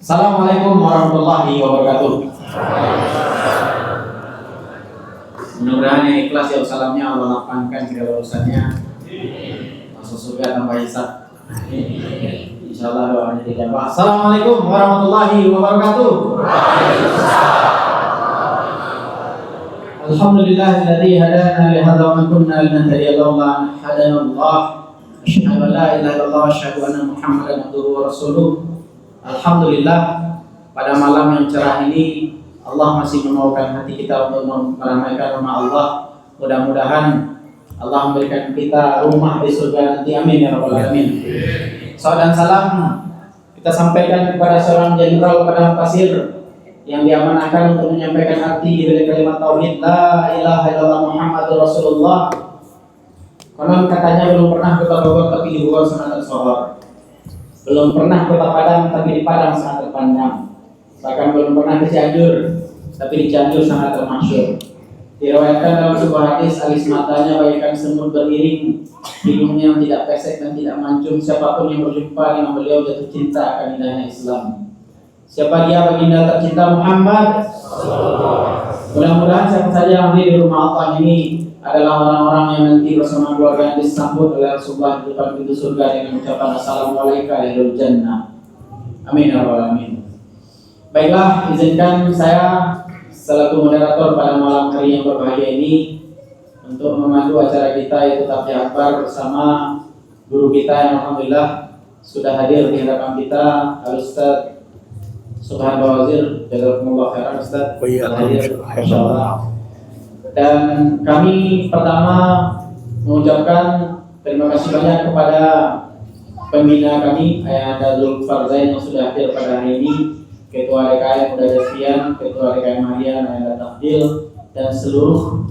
Assalamualaikum warahmatullahi wabarakatuh. Mudah-mudahan yang ikhlas ya salamnya Allah lapangkan segala urusannya, masuk surga tanpa hisab. Insyaallah doanya dijawab. Assalamualaikum warahmatullahi wabarakatuh. Alhamdulillahilladzi hadana li hadza wa ma kunna linahtadiya laula an hadana Allah. Asyhadu an la ilaha illallah wa asyhadu anna Muhammadan abduhu wa rasuluh. Alhamdulillah, pada malam yang cerah ini Allah masih memaukan hati kita untuk meramaikan rumah Allah. Mudah-mudahan Allah memberikan kita rumah di surga nanti, amin ya rabbal alamin. Salam dan salam kita sampaikan kepada seorang jenderal padang pasir yang diamanahkan untuk menyampaikan arti dari kalimat tauhid la ilaha illallah Muhammadur Rasulullah. Konon katanya belum pernah kota Bogor tapi di Bogor sangat tersohor. Belum pernah kota Padang tapi di Padang sangat terpandang. Bahkan belum pernah di Cianjur tapi di Cianjur sangat termasyhur. Diriwayatkan dalam sebuah hadis, alis matanya bagaikan semut beriring, hidungnya yang tidak pesek dan tidak mancung. Siapapun yang berjumpa dengan beliau jatuh cinta akan indahnya Islam. Siapa dia baginda tercinta Muhammad? Mudah-mudahan siapa saja yang hadir di rumah Allah ini adalah orang-orang yang nanti bersama keluarga yang disambut oleh Rasulullah di depan pintu surga dengan ucapan Assalamualaikum warahmatullahi wabarakatuh. Amin ya rabbal alamin. Baiklah, izinkan saya selaku moderator pada malam hari yang berbahagia ini untuk memandu acara kita, yaitu Tafsir Akbar bersama guru kita yang alhamdulillah sudah hadir di hadapan kita, Al-Ustaz Subhan Bawazir. Jazakumullah khairan Ustaz. Hadir insyaallah. Dan kami pertama mengucapkan terima kasih banyak kepada pembina kami, Ayah Zulfar Zain yang sudah hadir pada hari ini, Ketua DKM Muda Devian, Ketua DKM Marian, Ayah Tafdil, dan seluruh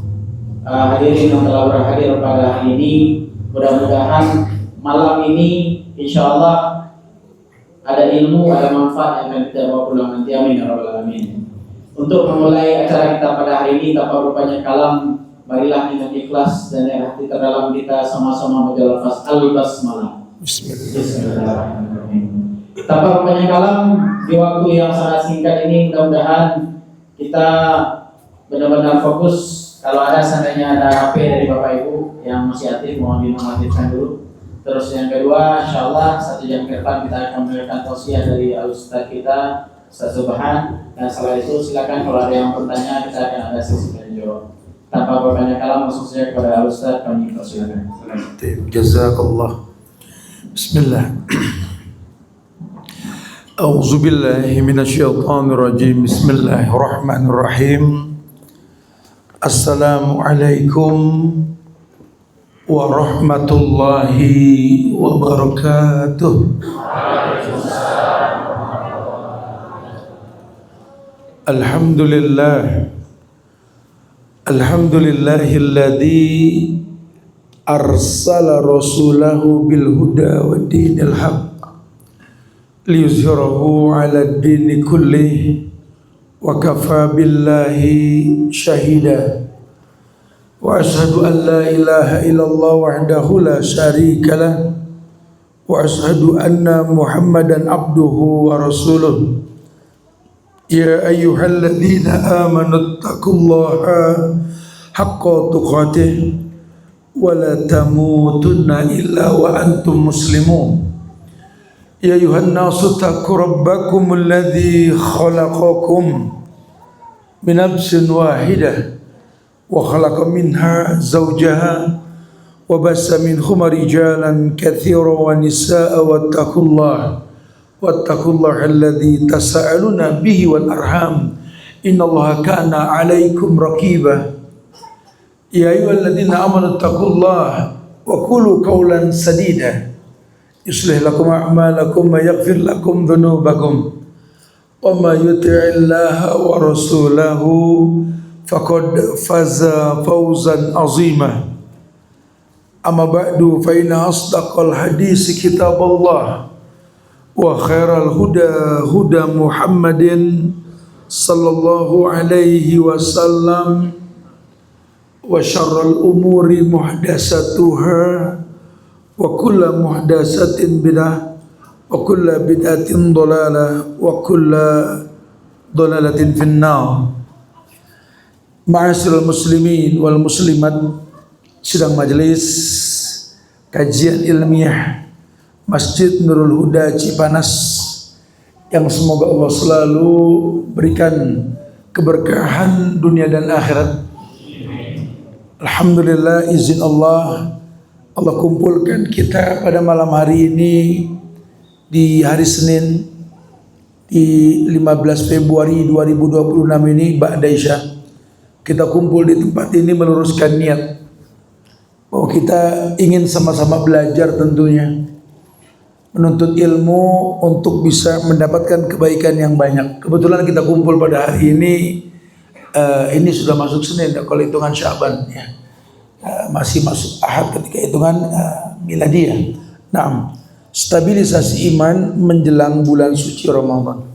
hadirin yang telah berhadir pada hari ini. Mudah-mudahan malam ini insya Allah ada ilmu, ada manfaat yang akan kita bawa pulang nanti, amin ya rabbal alamin. Untuk memulai acara kita pada hari ini, tanpa rupanya kalam, marilah dengan ikhlas dan hati terdalam kita sama-sama menjalafaz al-basmalah. Bismillahirrahmanirrahim. Tanpa rupanya kalam, di waktu yang sangat singkat ini mudah-mudahan kita benar-benar fokus. Kalau ada seandainya ada HP dari Bapak Ibu yang masih aktif, mohon dinonaktifkan dulu. Terus yang kedua, insyaallah 1 jam ke depan kita akan memberikan tausiah dari Ustaz kita, Ustaz Subhan. Dan setelah itu silakan kalau ada yang bertanya, kita akan ada sesi tanya jawab. Tanpa bertanya kalam, langsung saja kepada Ustaz, kami persilakan. Jazakallah. Bismillah. A'udzu billahi minasyaitonir rajim. Bismillahirrahmanirrahim. Assalamualaikum warahmatullahi wabarakatuh. Alhamdulillah. Alhamdulillahilladzi arsala rasulahu bil huda wa dinil haqq liyuzhirahu 'ala ad-dini kullih wa kafa billahi shahida. Wa ashhadu an la ilaha illallah wahdahu la syarika lah wa ashhadu anna Muhammadan abduhu wa rasuluh. Ya ayyuhalladzina amanu taqullaha haqqa tuqatih wa la tamutunna illa wa antum muslimun. Ya ayuhan nasu taqu rabbakumul ladzi khalaqakum min nafsin wahidah wa khalaqa minha zawjaha wa bassa minhuma rijalan katsiran wa nisaa'a wattaqullaha alladzi tasaaluna bihi wal arham innallaha kana 'alaikum raqiba. Ya ayyuhalladzina amanu taqullaha wa qulu qawlan sadida yuslih lakum a'malakum wa yaghfir lakum dhunubakum wa may yuti'illaha wa rasulahu faqad faza fawzan 'azima. Amma ba'du fa inna asdaqal hadisi kitaballah wa khairal huda huda Muhammadin sallallahu alaihi wasallam wa syarrul umuri muhdatsatuha wa kullu muhdatsatin bidah wa kullu bid'atin dhalalah wa kullu dhalalatin finnar. Ma'asyiral muslimin wal muslimat, sidang majelis kajian ilmiah Masjid Nurul Huda Cipanas yang semoga Allah selalu berikan keberkahan dunia dan akhirat. Alhamdulillah, izin Allah kumpulkan kita pada malam hari ini di hari Senin di 15 Februari 2026 ini ba'da Isya. Kita kumpul di tempat ini meluruskan niat bahwa kita ingin sama-sama belajar, tentunya menuntut ilmu untuk bisa mendapatkan kebaikan yang banyak. Kebetulan kita kumpul pada hari ini sudah masuk Senin kalau hitungan Syaban ya. Masih masuk Ahad ketika hitungan Miladiyah. Nah, stabilisasi iman menjelang bulan suci Ramadan.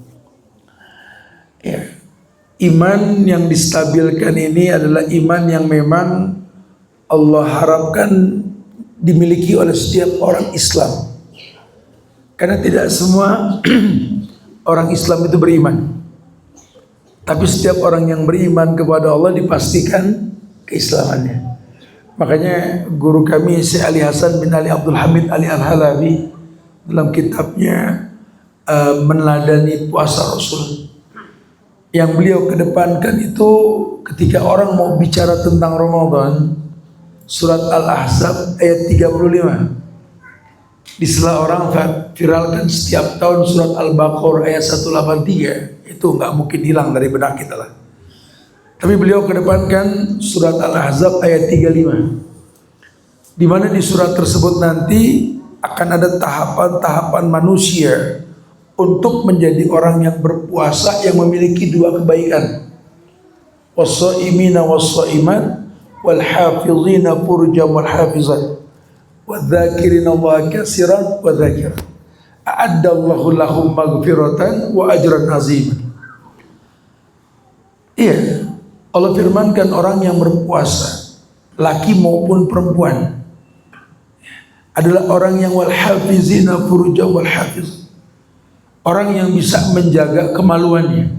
Ya. Iman yang distabilkan ini adalah iman yang memang Allah harapkan dimiliki oleh setiap orang Islam. Karena tidak semua orang Islam itu beriman. Tapi setiap orang yang beriman kepada Allah dipastikan keislamannya. Makanya guru kami Syekh Ali Hasan bin Ali Abdul Hamid Ali Al-Halabi dalam kitabnya meneladani puasa Rasul, yang beliau kedepankan itu ketika orang mau bicara tentang Ramadan, surat Al-Ahzab ayat 35. Di sela orang viralkan setiap tahun surat Al-Baqarah ayat 183, itu nggak mungkin hilang dari benak kita lah. Tapi beliau kedepankan surat Al-Ahzab ayat 35, di mana di surat tersebut nanti akan ada tahapan-tahapan manusia untuk menjadi orang yang berpuasa yang memiliki dua kebaikan. Was-shaimina was-shaimat wal hafizina furujahum wal hafizat wadzakirina Allah katsiran wadzakirat a'addallahu lahum maghfiratan wa ajran azim. Iya, Allah firmankan orang yang berpuasa, laki maupun perempuan, adalah orang yang wal hafizina furujahum wal hafiz, orang yang bisa menjaga kemaluannya,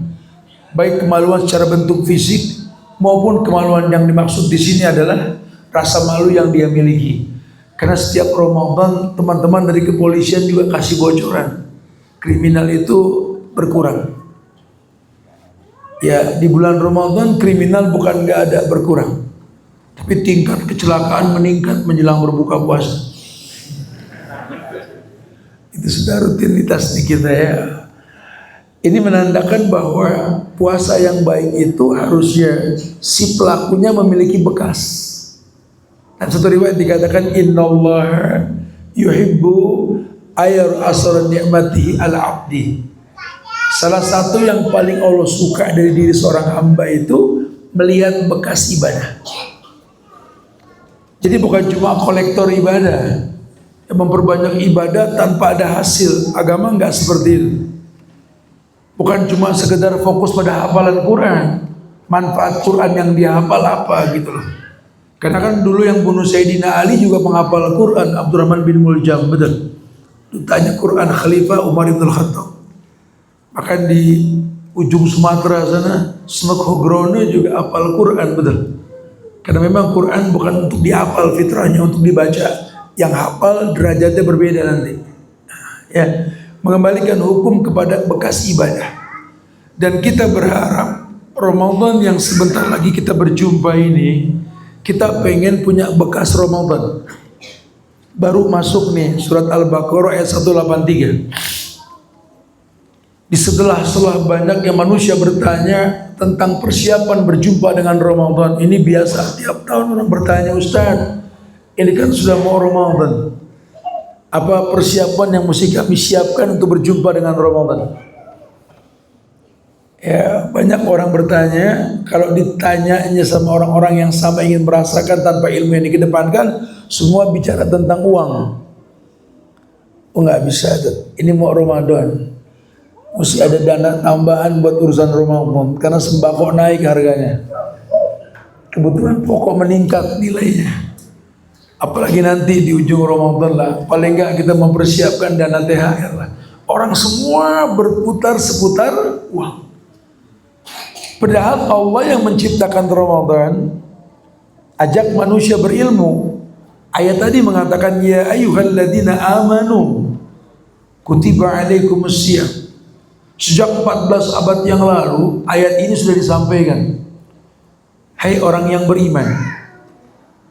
baik kemaluan secara bentuk fisik maupun kemaluan yang dimaksud di sini adalah rasa malu yang dia miliki. Karena setiap Ramadan teman-teman dari kepolisian juga kasih bocoran, kriminal itu berkurang. Ya, di bulan Ramadan kriminal bukan nggak ada berkurang, tapi tingkat kecelakaan meningkat menjelang berbuka puasa. Itu sudah rutinitas di kita ya. Ini menandakan bahwa puasa yang baik itu harusnya si pelakunya memiliki bekas. Dan satu riwayat dikatakan innallaha yuhibbu ayar asar ni'matihi ala abdi. Salah satu yang paling Allah suka dari diri seorang hamba itu melihat bekas ibadah. Jadi bukan cuma kolektor ibadah yang memperbanyak ibadah tanpa ada hasil. Agama enggak seperti itu. Bukan cuma sekedar fokus pada hafalan Quran, manfaat Quran yang dia hafal apa gitu loh. Karena kan dulu yang bunuh Sayyidina Ali juga penghafal Quran, Abdurrahman bin Muljam, betul. Ditanya Quran Khalifah Umar bin Khattab. Bahkan di ujung Sumatera sana, Snok Hogrono juga hafal Quran, betul. Karena memang Quran bukan untuk dihafal fitrahnya, untuk dibaca. Yang hafal derajatnya berbeda nanti. Ya, mengembalikan hukum kepada bekas ibadah. Dan kita berharap Ramadan yang sebentar lagi kita berjumpa ini, kita pengen punya bekas Ramadan. Baru masuk nih surat Al-Baqarah ayat 183. Di setelah banyaknya manusia bertanya tentang persiapan berjumpa dengan Ramadan. Ini biasa, tiap tahun orang bertanya, Ustaz, ini kan sudah mau Ramadan, apa persiapan yang mesti kami siapkan untuk berjumpa dengan Ramadan? Ya, banyak orang bertanya. Kalau ditanyanya sama orang-orang yang sama ingin merasakan tanpa ilmu yang dikedepankan, semua bicara tentang uang. Oh nggak bisa tuh. Ini mau Ramadan, mesti ada dana tambahan buat urusan Ramadan karena sembako naik harganya. Kebutuhan pokok meningkat nilainya. Apalagi nanti di ujung Ramadan lah, paling nggak kita mempersiapkan dana THR lah. Orang semua berputar seputar uang. Padahal Allah yang menciptakan Ramadan ajak manusia berilmu. Ayat tadi mengatakan ya ayyuhalladzina amanu kutiba alaikumussyiyam. Sejak 14 abad yang lalu ayat ini sudah disampaikan. Hai orang yang beriman.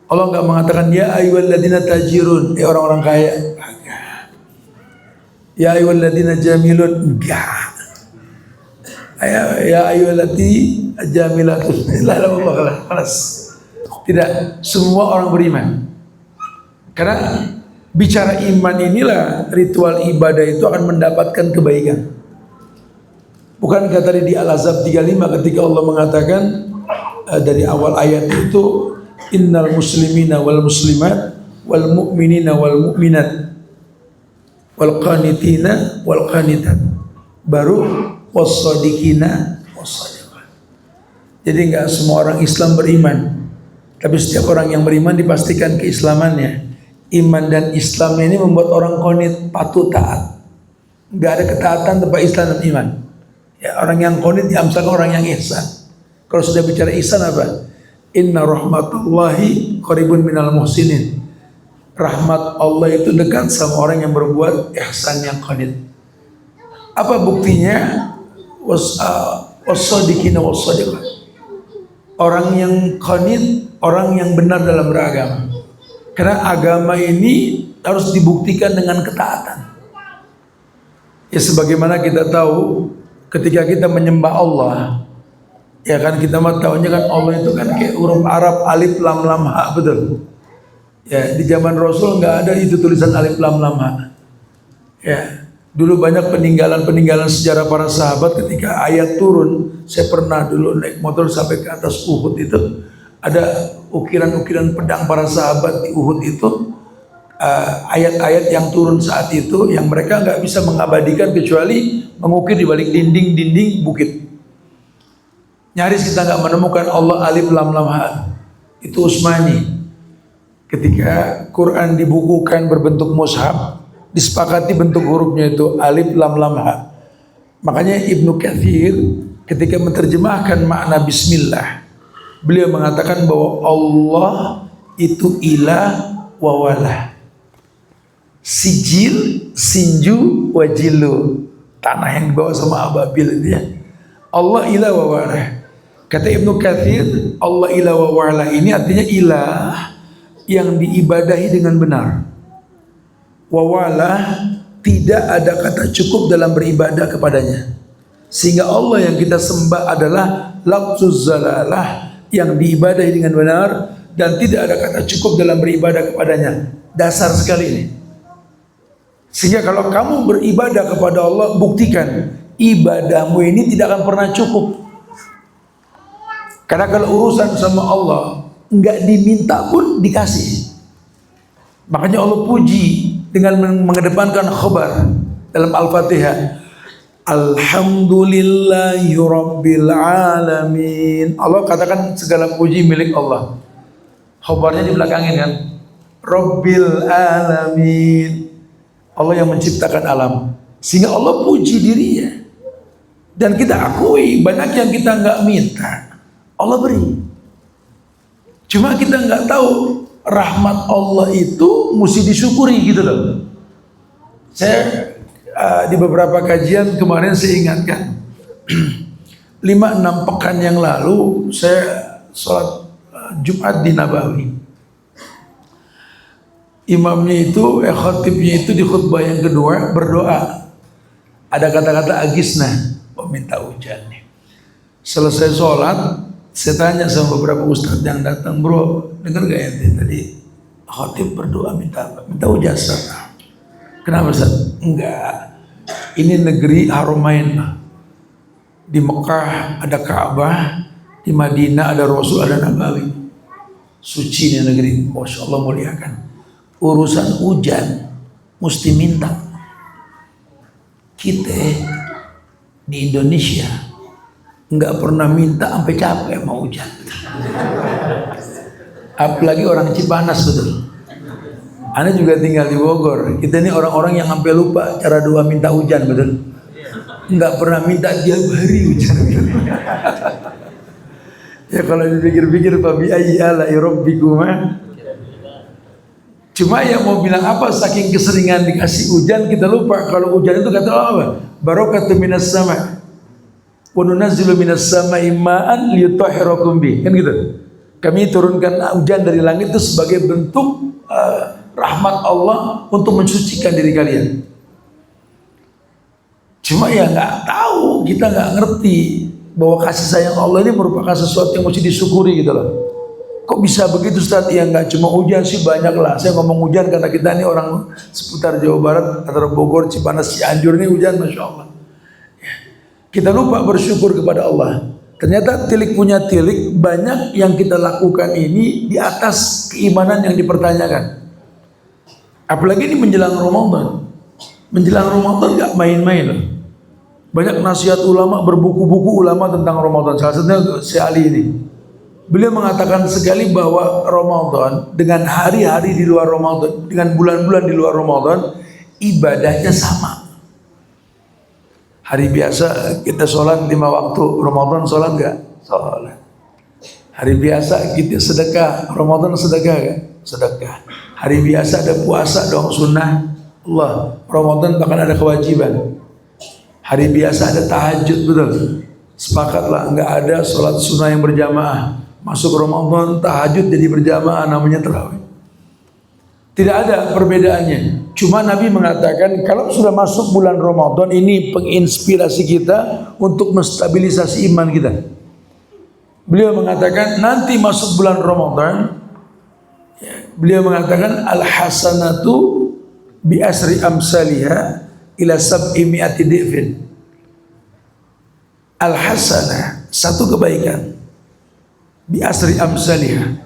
Allah enggak mengatakan ya ayyuhalladzina tajirun, orang-orang kaya. Ya ayyuhalladzina jamilun, enggak. Ya ayyuhallati jamilatun. Kelas. Tidak, semua orang beriman. Karena bicara iman inilah ritual ibadah itu akan mendapatkan kebaikan. Bukankah tadi di Al-Ahzab 35 ketika Allah mengatakan dari awal ayat itu innal muslimina wal muslimat wal mu'minina wal mu'minat wal qanitina wal qanitat, baru wassadiqina wassadiqat. Jadi enggak semua orang Islam beriman, tapi setiap orang yang beriman dipastikan keislamannya. Iman dan Islam ini membuat orang qanit, patuh, taat. Enggak ada ketaatan tanpa Islam dan iman. Ya, orang yang qanit diamsalkan orang yang ihsan. Kalau sudah bicara ihsan apa? Inna rahmatullahi qaribun minal muhsinin. Rahmat Allah itu dekat sama orang yang berbuat ihsan, yang qanit. Apa buktinya? Wassadiqina wassadiqat. Orang yang qanit, orang yang benar dalam beragama. Karena agama ini harus dibuktikan dengan ketaatan. Ya sebagaimana kita tahu ketika kita menyembah Allah, ya kan kita mah tahunya kan Allah itu kan kayak huruf Arab alif lam lam ha, betul. Ya di zaman Rasul nggak ada itu tulisan alif lam lam ha. Ya dulu banyak peninggalan sejarah para sahabat ketika ayat turun. Saya pernah dulu naik motor sampai ke atas Uhud itu, ada ukiran-ukiran pedang para sahabat di Uhud itu. Ayat-ayat yang turun saat itu yang mereka nggak bisa mengabadikan kecuali mengukir di balik dinding-dinding bukit. Nyaris kita nggak menemukan Allah alif lam lam ha. Itu Utsmani. Ketika Quran dibukukan berbentuk mushaf, disepakati bentuk hurufnya itu alif lam lam ha. Makanya Ibnu Katsir ketika menerjemahkan makna bismillah, beliau mengatakan bahwa Allah itu ilah wa walah. Sijil, sinju, wajilu, tanah yang dibawa sama ababil itu ya. Allah ilah wa walah. Kata Ibnu Katsir, Allah ilah wa walah ini artinya ilah yang diibadahi dengan benar. Wa walah, tidak ada kata cukup dalam beribadah kepadanya. Sehingga Allah yang kita sembah adalah lafzuz zalalah, yang diibadahi dengan benar dan tidak ada kata cukup dalam beribadah kepadanya. Dasar sekali ini. Sehingga kalau kamu beribadah kepada Allah, buktikan ibadahmu ini tidak akan pernah cukup. Karena kalau urusan sama Allah enggak diminta pun dikasih. Makanya Allah puji dengan mengedepankan khabar dalam Al-Fatihah. Alhamdulillahi Rabbil Alamin. Allah katakan segala puji milik Allah. Khabarnya di belakangnya kan, Rabbil Alamin. Allah yang menciptakan alam. Sehingga Allah puji dirinya. Dan kita akui banyak yang kita nggak minta, Allah beri. Cuma kita nggak tahu rahmat Allah itu mesti disyukuri gitu loh. Saya di beberapa kajian kemarin saya ingatkan 5-6 pekan yang lalu saya sholat Jumat di Nabawi. Imamnya itu, khatibnya itu di khutbah yang kedua berdoa. Ada kata-kata agisna, minta hujan nih. Selesai sholat, saya tanya sama beberapa ustadz yang datang, bro, dengar gak ya tadi khatib berdoa minta apa? Minta hujan. Kenapa Ustaz? Enggak. Ini negeri Haramain. Di Mekah ada Ka'bah, di Madinah ada Rasul, ada Nabawi. Suci ini negeri, Masya Allah muliakan. Urusan hujan mesti minta. Kita di Indonesia nggak pernah minta sampai capek mau hujan. Apalagi orang Cipanas betul. Ana juga tinggal di Bogor. Kita ini orang-orang yang sampai lupa cara doa minta hujan, betul? Enggak pernah minta tiap hari hujan. Ya kalau dipikir-pikir fabi ayyi ala'i rabbikuma. Cuma yang mau bilang apa, saking keseringan dikasih hujan kita lupa kalau hujan itu kata Allah apa? Barakatun minas sama. Wa nunazzilu minas sama'i ma'an liyutahhirakum bi. Kan gitu. Kami turunkan hujan dari langit itu sebagai bentuk rahmat Allah untuk mensucikan diri kalian. Cuma ya nggak tahu, kita nggak ngerti bahwa kasih sayang Allah ini merupakan sesuatu yang mesti disyukuri gitu loh. Kok bisa begitu Ustaz? Ya nggak cuma hujan sih, banyak lah. Saya ngomong hujan karena kita ini orang seputar Jawa Barat, antara Bogor, Cipanas, Cianjur ini hujan, Masya Allah. Kita lupa bersyukur kepada Allah. Ternyata tilik punya tilik, banyak yang kita lakukan ini di atas keimanan yang dipertanyakan. Apalagi ini menjelang Ramadan. Menjelang Ramadan gak main-main loh. Banyak nasihat ulama, berbuku-buku ulama tentang Ramadan. Salah satunya Syekh Ali ini. Beliau mengatakan sekali bahwa Ramadan dengan hari-hari di luar Ramadan, dengan bulan-bulan di luar Ramadan, ibadahnya sama. Hari biasa kita sholat 5 waktu, Ramadan sholat gak? Sholat. Hari biasa kita sedekah, Ramadan sedekah gak? Sedekah. Hari biasa ada puasa dong, sunnah Allah. Ramadan bahkan ada kewajiban. Hari biasa ada tahajud, betul. Sepakatlah nggak ada sholat sunnah yang berjamaah. Masuk Ramadan tahajud jadi berjamaah, namanya tarawih. Tidak ada perbedaannya. Cuma Nabi mengatakan kalau sudah masuk bulan Ramadan ini penginspirasi kita untuk menstabilisasi iman kita. Beliau mengatakan nanti masuk bulan Ramadan, beliau mengatakan al-hasanatu bi asri amsalihha ila sab'i mi'ati dhifin. Al-hasanah, satu kebaikan, bi asri amsalihha,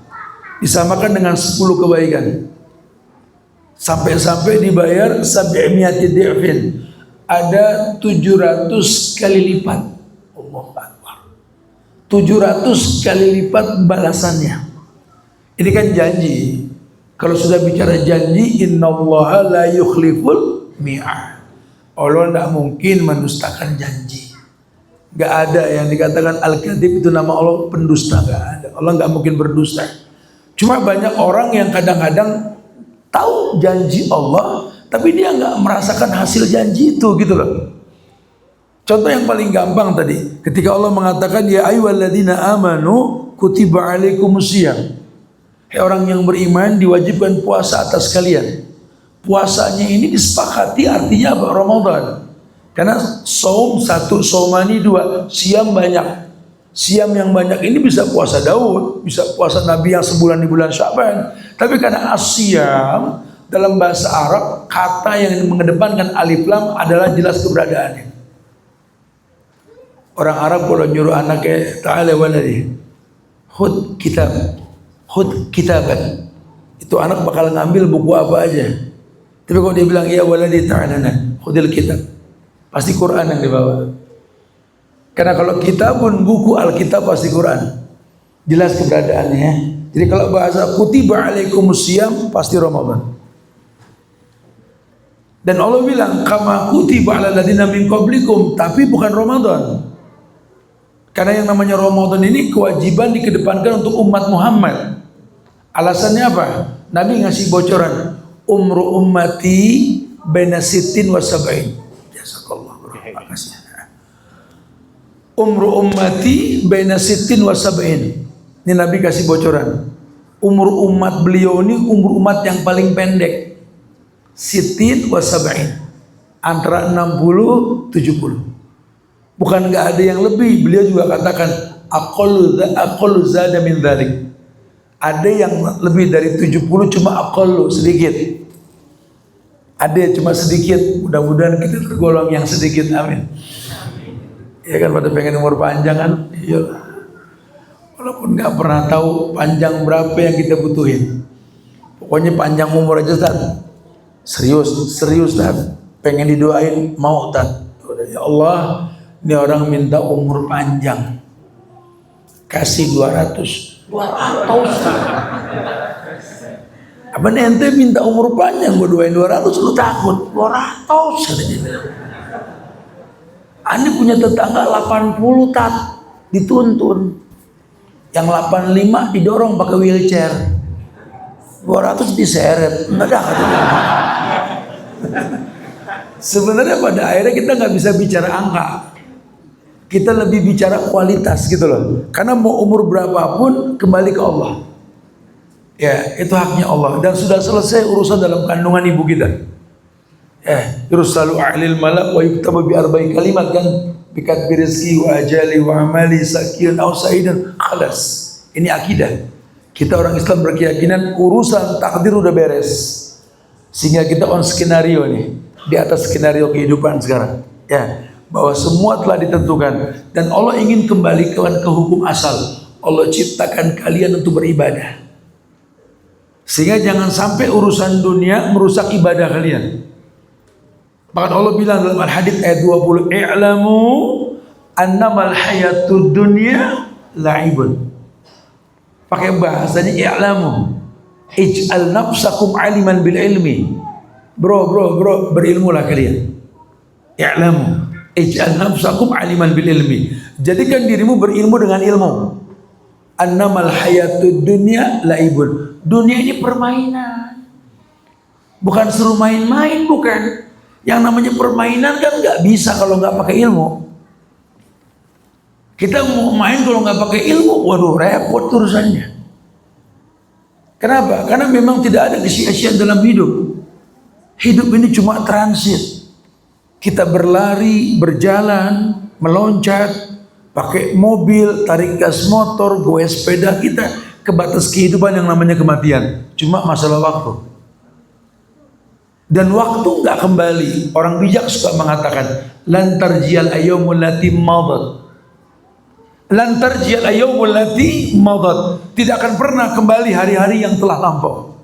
disamakan dengan 10 kebaikan. Sampai-sampai dibayar sab'i mi'ati dhifin, ada 700 kali lipat. Allahu Akbar. 700 kali lipat balasannya. Ini kan janji. Kalau sudah bicara janji, innallaha la yukhliful mi'ad. Allah tidak mungkin mendustakan janji. Gak ada yang dikatakan al-kadhib itu nama Allah pendusta, gak ada. Allah gak mungkin berdusta. Cuma banyak orang yang kadang-kadang tahu janji Allah, tapi dia gak merasakan hasil janji itu gitu loh. Contoh yang paling gampang tadi, ketika Allah mengatakan ya ayyuhalladzina amanu kutiba alaikumusiyam. Hai orang yang beriman, diwajibkan puasa atas kalian. Puasanya ini disepakati artinya apa? Ramadan. Karena saum 1, saumani 2, siam banyak. Siam yang banyak ini bisa puasa Daud, bisa puasa Nabi yang sebulan di bulan Sya'ban. Tapi karena asyam dalam bahasa Arab, kata yang mengedepankan alif lam adalah jelas keberadaannya. Orang Arab kalau nyuruh anaknya ta'ala waladi khud kitab, khud kitaban, itu anak bakal ngambil buku apa aja. Tapi kalau dia bilang ya waladi ta'alana khudil kitab, pasti Quran yang dibawa. Karena kalau kitabun, buku Alkitab pasti Quran, jelas keberadaannya. Jadi kalau bahasa kutiba alaikumusiyam pasti Ramadan. Dan Allah bilang kama kutiba alal ladzina min qablikum, tapi bukan Ramadan. Karena yang namanya Ramadan ini kewajiban dikedepankan untuk umat Muhammad. Alasannya apa? Nabi ngasih bocoran, umru ummati baina sittin wa sab'in. Jazakallah, makasih. Umru ummati baina sittin wa sab'in. Ini Nabi kasih bocoran. Umur umat beliau ini umur umat yang paling pendek. Sittin wa sab'in. Antara 60 70. Bukan nggak ada yang lebih, beliau juga katakan aqallu zada min dzalik. Ada yang lebih dari 70 cuma aqallu, sedikit. Ada cuma sedikit. Mudah-mudahan kita tergolong yang sedikit, amin. Ya kan pada pengen umur panjang kan? Iya. Walaupun nggak pernah tahu panjang berapa yang kita butuhin. Pokoknya panjang umur aja Ustaz. Serius Ustaz. Pengen didoain mau Ustaz. Ya Allah, ini orang minta umur panjang, kasih 200. Abang ente minta umur panjang, gue doain 200, lu takut? 200 katanya bilang. Ani punya tetangga 80 tat, dituntun. Yang 85 didorong pakai wheelchair. 200 diseret, enggak ada katanya. Sebenarnya pada akhirnya kita nggak bisa bicara angka. Kita lebih bicara kualitas gitu loh. Karena mau umur berapapun kembali ke Allah. Ya, itu haknya Allah dan sudah selesai urusan dalam kandungan ibu kita. Yursalu a'lil malak wa yuktabu bi arba'i kalimat kan bikat birizki wa ajali wa amali sakiran aw sa'idan khalas. Ini akidah. Kita orang Islam berkeyakinan urusan takdir udah beres. Sehingga kita on skenario nih, di atas skenario kehidupan sekarang. Ya, bahwa semua telah ditentukan dan Allah ingin kembali ke hukum asal. Allah ciptakan kalian untuk beribadah. Sehingga jangan sampai urusan dunia merusak ibadah kalian. Bahkan Allah bilang dalam Al-Hadid ayat 20, "I'lamu annamal hayatud dunya la'ibun." Pakai bahasanya i'lamu. Ij'al nafsakum aliman bil ilmi. Bro, berilmulah kalian. I'lamu. Ij'al nafsakum aliman bil ilmi. Jadikan dirimu berilmu dengan ilmu. Annamal hayatud dunya la'ibun. Dunia ini permainan, bukan suruh main-main, bukan. Yang namanya permainan kan nggak bisa kalau nggak pakai ilmu. Kita mau main kalau nggak pakai ilmu, waduh repot urusannya. Kenapa? Karena memang tidak ada kesia-siaan dalam hidup. Hidup ini cuma transit. Kita berlari, berjalan, meloncat, pakai mobil, tarik gas motor, goes sepeda kita ke batas kehidupan yang namanya kematian. Cuma masalah waktu. Dan waktu nggak kembali. Orang bijak suka mengatakan, lan tarjiyal ayyamul lati madat. Lan tarjiyal ayyamul lati madat. Tidak akan pernah kembali hari-hari yang telah lampau.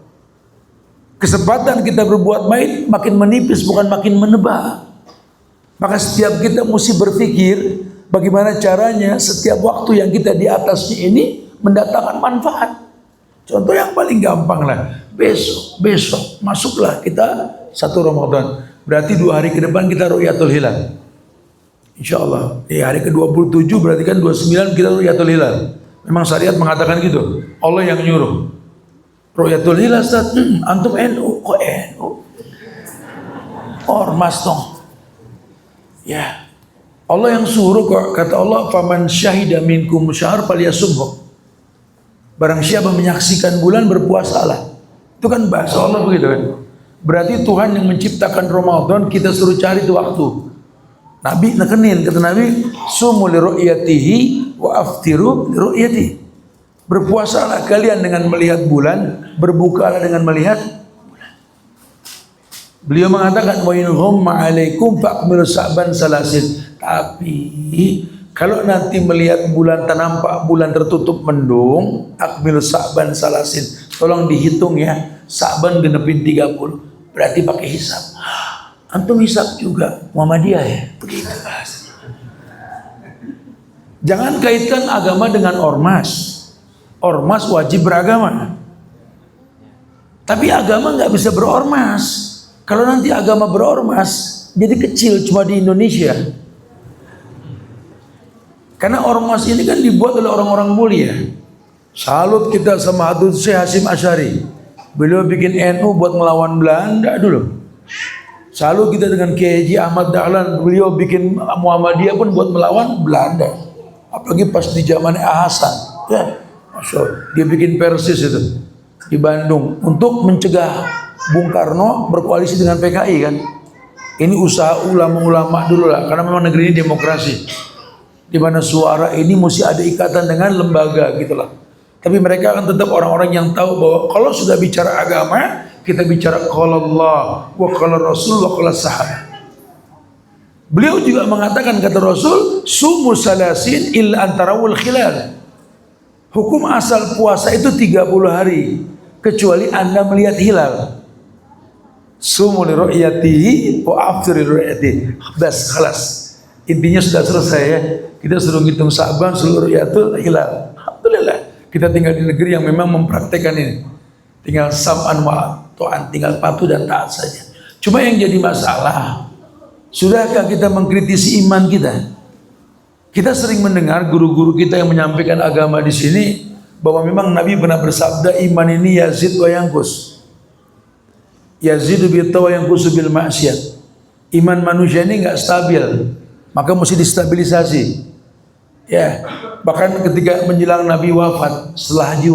Kesempatan kita berbuat baik makin menipis, bukan makin menebak. Maka setiap kita mesti berpikir bagaimana caranya setiap waktu yang kita di atasnya ini mendatangkan manfaat. Contoh yang paling gampang lah, besok masuklah kita 1 Ramadan. Berarti 2 hari ke depan kita ru'yatul hilal. Insya Allah. Hari ke-27 berarti kan 29 kita ru'yatul hilal. Memang syariat mengatakan gitu. Allah yang nyuruh. Ru'yatul hilal Ustaz, antum NU, kok NU? Ormas dong. Ya. Allah yang suruh kok, kata Allah, faman syahida minkum syahr falyasumhu. Barang siapa menyaksikan bulan berpuasalah. Itu kan bahasa Allah begitu kan. Berarti Tuhan yang menciptakan Ramadan, kita suruh cari itu waktu. Nabi nekenin, kata Nabi, sumu li ru'yatihi wa aftiru li ru'yatihi. Berpuasalah kalian dengan melihat bulan, berbukalah dengan melihat bulan. Beliau mengatakan wa in ghamma 'alaikum fa'kmilu sa'ban salasin. Tapi kalau nanti melihat bulan nampak bulan tertutup mendung, akmil Sa'ban salasin. Tolong dihitung ya, Sa'ban genepin 30. Berarti pakai hisab. Antum hisab juga Muhammadiyah ya. Begitu. Jangan kaitkan agama dengan ormas. Ormas wajib beragama. Tapi agama nggak bisa berormas. Kalau nanti agama berormas, jadi kecil cuma di Indonesia. Karena ormas ini kan dibuat oleh orang-orang mulia. Salut kita sama Habib Syekh Hasyim Asy'ari. Beliau bikin NU buat melawan Belanda dulu. Salut kita dengan Kiai Haji Ahmad Dahlan. Beliau bikin Muhammadiyah pun buat melawan Belanda. Apalagi pas di zamannya Hasan. Ya, Masya Allah. Dia bikin Persis itu di Bandung untuk mencegah Bung Karno berkoalisi dengan PKI kan. Ini usaha ulama-ulama dulu lah. Karena memang negeri ini demokrasi. Di mana suara ini mesti ada ikatan dengan lembaga gitulah. Tapi mereka akan tetap orang-orang yang tahu bahwa kalau sudah bicara agama, kita bicara qala Allah wa qala Rasul wa qala sahabat. Beliau juga mengatakan, kata Rasul, sumu salasin illa antarawul khilal. Hukum asal puasa itu 30 hari kecuali Anda melihat hilal. Sumu li ru'yatihi wa aftir li ru'yatihi. Bas, khalas. Intinya sudah selesai ya. Kita suruh ngitung Sa'ban seluruh ru'yatul hilal. Alhamdulillah. Kita tinggal di negeri yang memang mempraktekkan ini. Tinggal sam'an wa ta'an, tinggal patuh dan taat saja. Cuma yang jadi masalah, sudahkah kita mengkritisi iman kita? Kita sering mendengar guru-guru kita yang menyampaikan agama di sini bahwa memang Nabi pernah bersabda iman ini yazid wa yanqus. Yazidu bi wa yanqusu bil maksiat. Iman manusia ini enggak stabil, maka mesti distabilisasi. Ya, bahkan ketika menjelang Nabi wafat setelah haji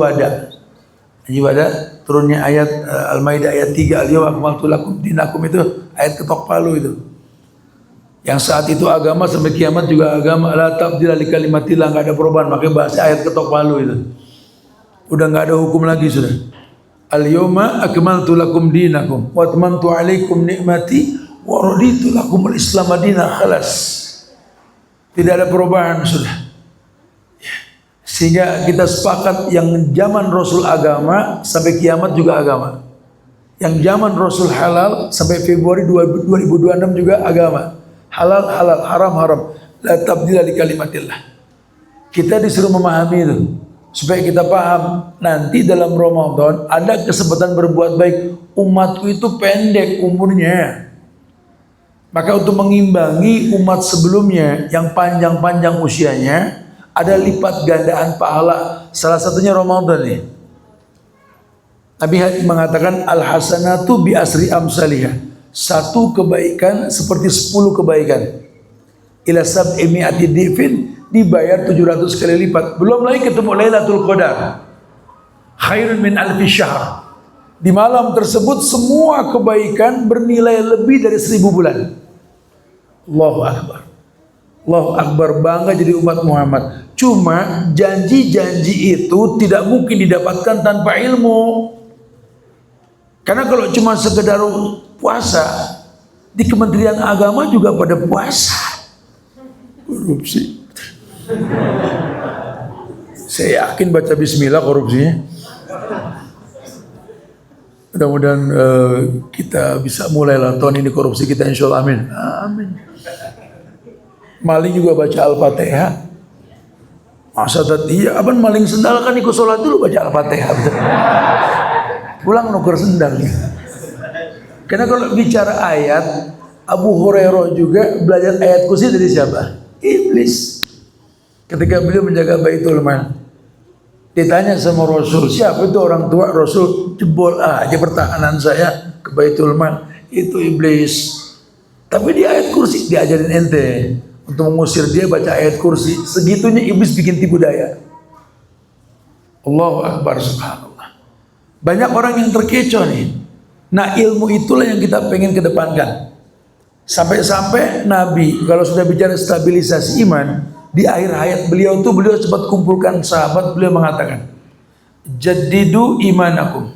wada turunnya ayat Al-Maidah ayat 3, al-yawma akmaltu lakum dinakum, itu ayat ketok palu itu. Yang saat itu agama sampai kiamat juga agama, la tabdila li kalimatillah, enggak ada perubahan, makanya bahasa ayat ketok palu itu. Udah enggak ada hukum lagi sudah. Al-yawma akmaltu lakum dinakum wa atmamtu alaikum ni'mati wa raditu lakum al-islam madinah, khalas. Tidak ada perubahan sudah. Sehingga kita sepakat yang zaman Rasul agama sampai kiamat juga agama. Yang zaman Rasul halal sampai Februari 2026 juga agama. Halal halal, haram haram. La tabdila li kalimatillah. Kita disuruh memahami itu supaya kita paham nanti dalam Ramadan ada kesempatan berbuat baik. Umatku itu pendek umurnya. Maka untuk mengimbangi umat sebelumnya yang panjang-panjang usianya, ada lipat gandaan pahala. Salah satunya Ramadan nih. Nabi mengatakan al-hasanatu bi asri amsalihah. Satu kebaikan seperti 10 kebaikan. Ila sab'i mi'ati difin, dibayar 700 kali lipat. Belum lagi ketemu Lailatul Qadar. Khairun min alfi syahr. Di malam tersebut semua kebaikan bernilai lebih dari 1000 bulan. Allahu Akbar. Allahu Akbar, bangga jadi umat Muhammad. Cuma janji-janji itu tidak mungkin didapatkan tanpa ilmu. Karena kalau cuma sekedar puasa, di Kementerian Agama juga pada puasa. Korupsi. Saya yakin baca bismillah korupsinya. Mudah-mudahan kita bisa mulailah tahun ini korupsi kita, insya Allah, amin. Amin. Maling juga baca Al-Fatihah. Masa tadi iya, abang maling sendal kan ikut sholat dulu baca Al-Fatihah. Pulang nuker sendal. Karena kalau bicara ayat, Abu Hurairah juga belajar ayat kursi dari siapa? Iblis. Ketika beliau menjaga Baitul Mal, ditanya sama Rasul, siapa itu orang tua? Rasul, jebol aja pertahanan saya ke Baitul Mal. Itu iblis. Tapi di ayat kursi diajarin ente. Untuk mengusir dia baca ayat kursi. Segitunya iblis bikin tipu daya. Allahu Akbar, subhanallah. Banyak orang yang terkecoh nih. Nah, ilmu itulah yang kita pengen kedepankan. Sampai-sampai Nabi kalau sudah bicara stabilisasi iman, di akhir hayat beliau sempat kumpulkan sahabat, beliau mengatakan, jaddidu imanakum.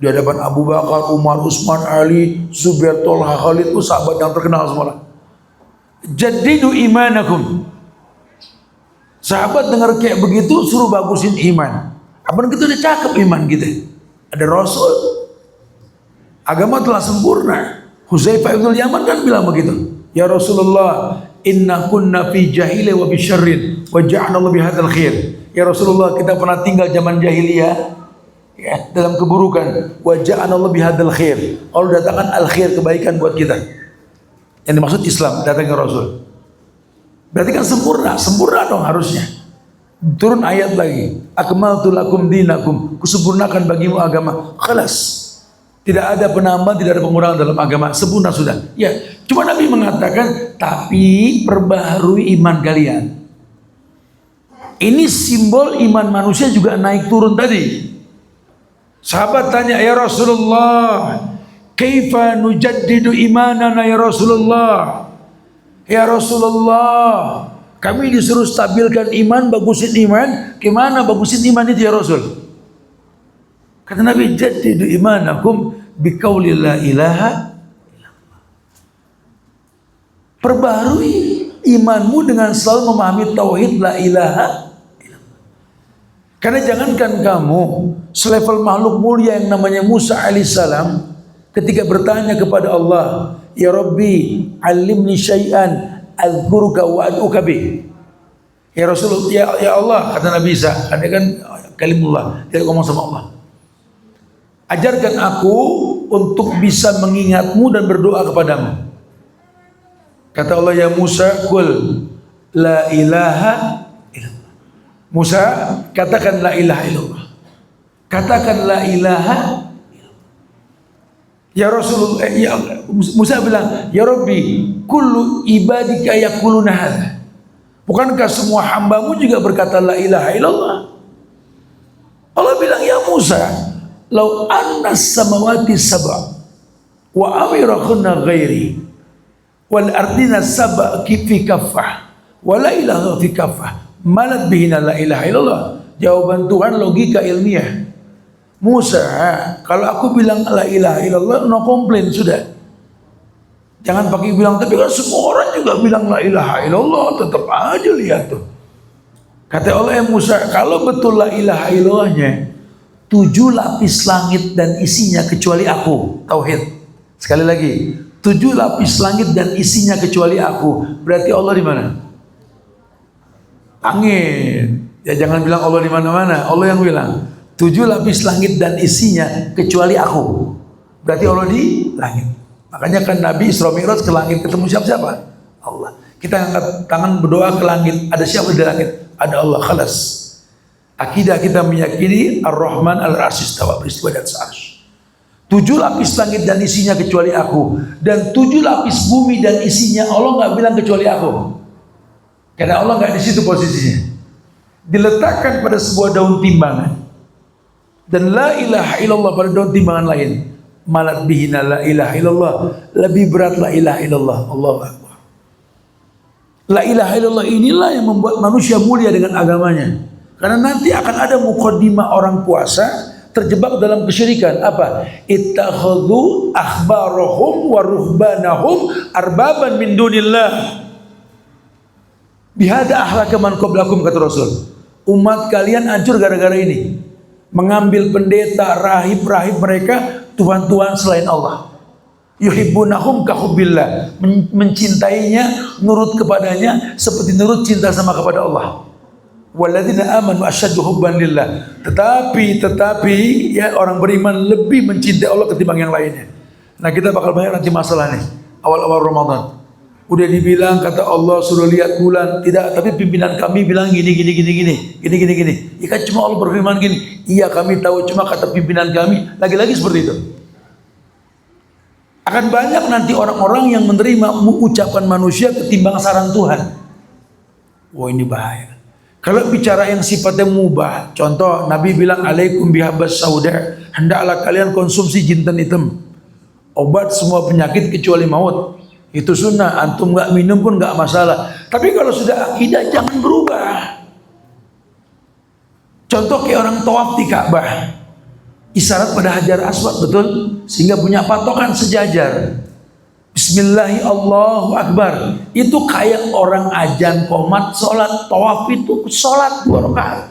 Di hadapan Abu Bakar, Umar, Utsman, Ali, Zubair, Tolha, Khalid, itu sahabat yang terkenal semua. Jaddidu imanakum. Sahabat dengar kayak begitu suruh bagusin iman. Apa gitu udah cakep iman kita. Ada Rasul. Agama telah sempurna. Hudzaifah bin Yaman kan bilang begitu. Ya Rasulullah, inna kunna fi jahiliyah wa bi syarrin wa ja'alna Allah bihadzal khair. Ya Rasulullah, kita pernah tinggal zaman jahiliyah ya, dalam keburukan. Wa ja'alna Allah bihadzal khair. Allah datangkan al-khair, kebaikan buat kita. Yang dimaksud Islam, datangnya Rasul. Berarti kan sempurna dong harusnya. Turun ayat lagi. Akmaltu lakum dinakum, kusempurnakan bagimu agama. Khalas. Tidak ada penambahan, tidak ada pengurangan dalam agama. Sempurna sudah. Ya, cuma Nabi mengatakan, tapi perbaharui iman kalian. Ini simbol iman manusia juga naik turun tadi. Sahabat tanya, ya Rasulullah, kaifa nujaddidu imanana ya Rasulullah? Ya Rasulullah, kami disuruh stabilkan iman, bagusin iman. Gimana bagusin iman itu ya Rasul? Kata Nabi, jaddidu imanakum biqauli la ilaha illallah. Perbaharui imanmu dengan selalu memahami tauhid la ilaha illallah. Karena jangankan kamu, selevel makhluk mulia yang namanya Musa alaihissalam, ketika bertanya kepada Allah, ya Rabbi, alimni syai'an adzkuruka wa ad'uka bih. Ya Rasulullah, ya Allah, kata Nabi Isa, karena kan kalimullah, dia ngomong sama Allah. Ajarkan aku untuk bisa mengingatmu dan berdoa kepadamu. Kata Allah, ya Musa, qul la ilaha illallah. Musa, katakan la ilaha illallah. Katakan la ilaha illallah. Ya Rasulullah, Musa bilang, ya Rabbi, kullu ibadika yaquluna hadza. Bukankah semua hambamu juga berkata la ilaha illallah? Allah bilang, ya Musa, lau anna samawati sab'a wa amirakunna ghairi wal ardina sab'a fi kaffah wa la ilaha fi kaffah malat bihina la ilaha illallah. Jawaban Tuhan logika ilmiah. Musa, kalau aku bilang la ilaha illallah, no komplain sudah. Jangan pakai bilang, tapi kan semua orang juga bilang la ilaha illallah, tetap aja lihat tuh. Kata Allah, ya Musa, kalau betul la ilaha illallahnya 7 lapis langit dan isinya kecuali aku, tauhid. Sekali lagi, 7 lapis langit dan isinya kecuali aku. Berarti Allah di mana? Angin. Ya jangan bilang Allah di mana-mana. Allah yang bilang 7 lapis langit dan isinya kecuali aku. Berarti Allah di langit. Makanya kan Nabi Isra Mi'raj ke langit ketemu siapa? Allah. Kita angkat tangan berdoa ke langit. Ada siapa di langit? Ada Allah, khalas. Akidah kita meyakini Ar-Rahman Al-Arsy istawa, beristiwa di atas arsy. 7 lapis langit dan isinya kecuali aku, dan 7 lapis bumi dan isinya. Allah nggak bilang kecuali aku, karena Allah nggak di situ posisinya. Diletakkan pada sebuah daun timbangan, dan la ilaha illallah pada daun timbangan lain. Malat bihina la ilaha illallah, lebih berat la ilaha illallah. Allahu Akbar. La ilaha illallah inilah yang membuat manusia mulia dengan agamanya. Karena nanti akan ada mukaddimah orang puasa terjebak dalam kesyirikan. Apa? Ittakhadhu akhbarahum wa ruhbanahum arbaban min dunillah. Bihada ahlaka man qablakum, kata Rasul. Umat kalian hancur gara-gara ini. Mengambil pendeta, rahib-rahib mereka tuhan-tuhan selain Allah. Yuhibbunahum kahubbillah, mencintainya, nurut kepadanya seperti nurut cinta sama kepada Allah. Walladzina amanu asyaddu hubban lillah. Tetapi ya orang beriman lebih mencintai Allah ketimbang yang lainnya. Nah, kita bakal banyak nanti masalah nih awal-awal Ramadan. Udah dibilang kata Allah suruh lihat bulan, tidak, tapi pimpinan kami bilang gini. Ya kan cuma Allah berfirman gini. Iya kami tahu, cuma kata pimpinan kami lagi-lagi seperti itu. Akan banyak nanti orang-orang yang menerima ucapan manusia ketimbang saran Tuhan. Wah, ini bahaya. Kalau bicara yang sifatnya mubah, contoh Nabi bilang alaikum bihabas sauda, hendaklah kalian konsumsi jinten hitam, obat semua penyakit kecuali maut. Itu sunnah, antum nggak minum pun nggak masalah. Tapi kalau sudah akidah jangan berubah. Contoh kayak orang tawaf di Ka'bah, isyarat pada Hajar Aswad, betul? Sehingga punya patokan sejajar. Bismillahi Allahu Akbar. Itu kayak orang ajan qomat sholat. Tawaf itu sholat 2 rakaat.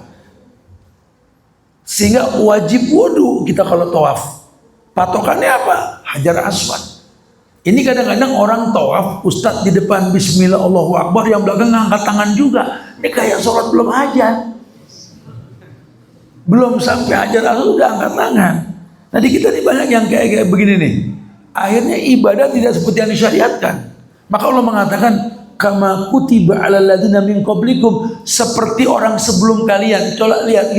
Sehingga wajib wudu kita kalau tawaf. Patokannya apa? Hajar Aswad. Ini kadang-kadang orang tawaf, ustadz di depan Bismillah Allahu Akbar, yang belakang ngangkat tangan juga. Ini kayak sholat belum ajan. Belum sampai Hajar Aswad udah angkat tangan. Nanti kita nih banyak yang kayak begini nih. Akhirnya ibadah tidak seperti yang disyariatkan. Maka Allah mengatakan kama kutiba alal ladzina min qablikum, seperti orang sebelum kalian. Coba lihat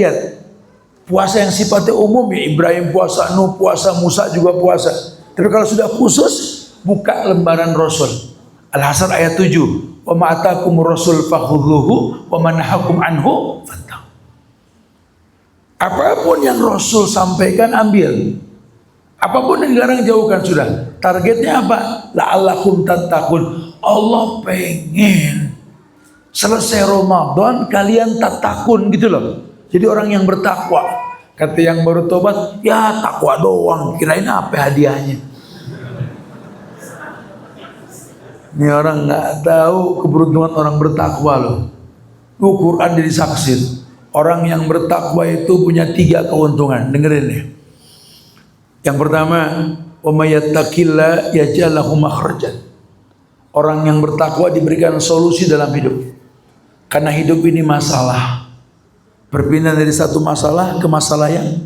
puasa yang sifatnya umum, ya Ibrahim puasa, Nuh puasa, Musa juga puasa. Tapi kalau sudah khusus, buka lembaran Rasul. Al-Hasan ayat 7. Wa ma atakum rasul fakhudhuhu wa man nahakum anhu fantahu. Apapun yang Rasul sampaikan ambil. Apapun yang dilarang jauhkan sudah. Targetnya apa? La'allakum tattaqun. Allah pengen selesai Ramadan kalian tatakun gitu loh. Jadi orang yang bertakwa. Kata yang baru tobat, ya takwa doang. Kirain apa hadiahnya? Ini orang nggak tahu keberuntungan orang bertakwa loh. Quran jadi saksi. Orang yang bertakwa itu punya 3 keuntungan. Dengerin ya. Yang pertama, wa may yattaqilla yaj'al lahu makhrajan. Orang yang bertakwa diberikan solusi dalam hidup. Karena hidup ini masalah. Berpindah dari satu masalah ke masalah yang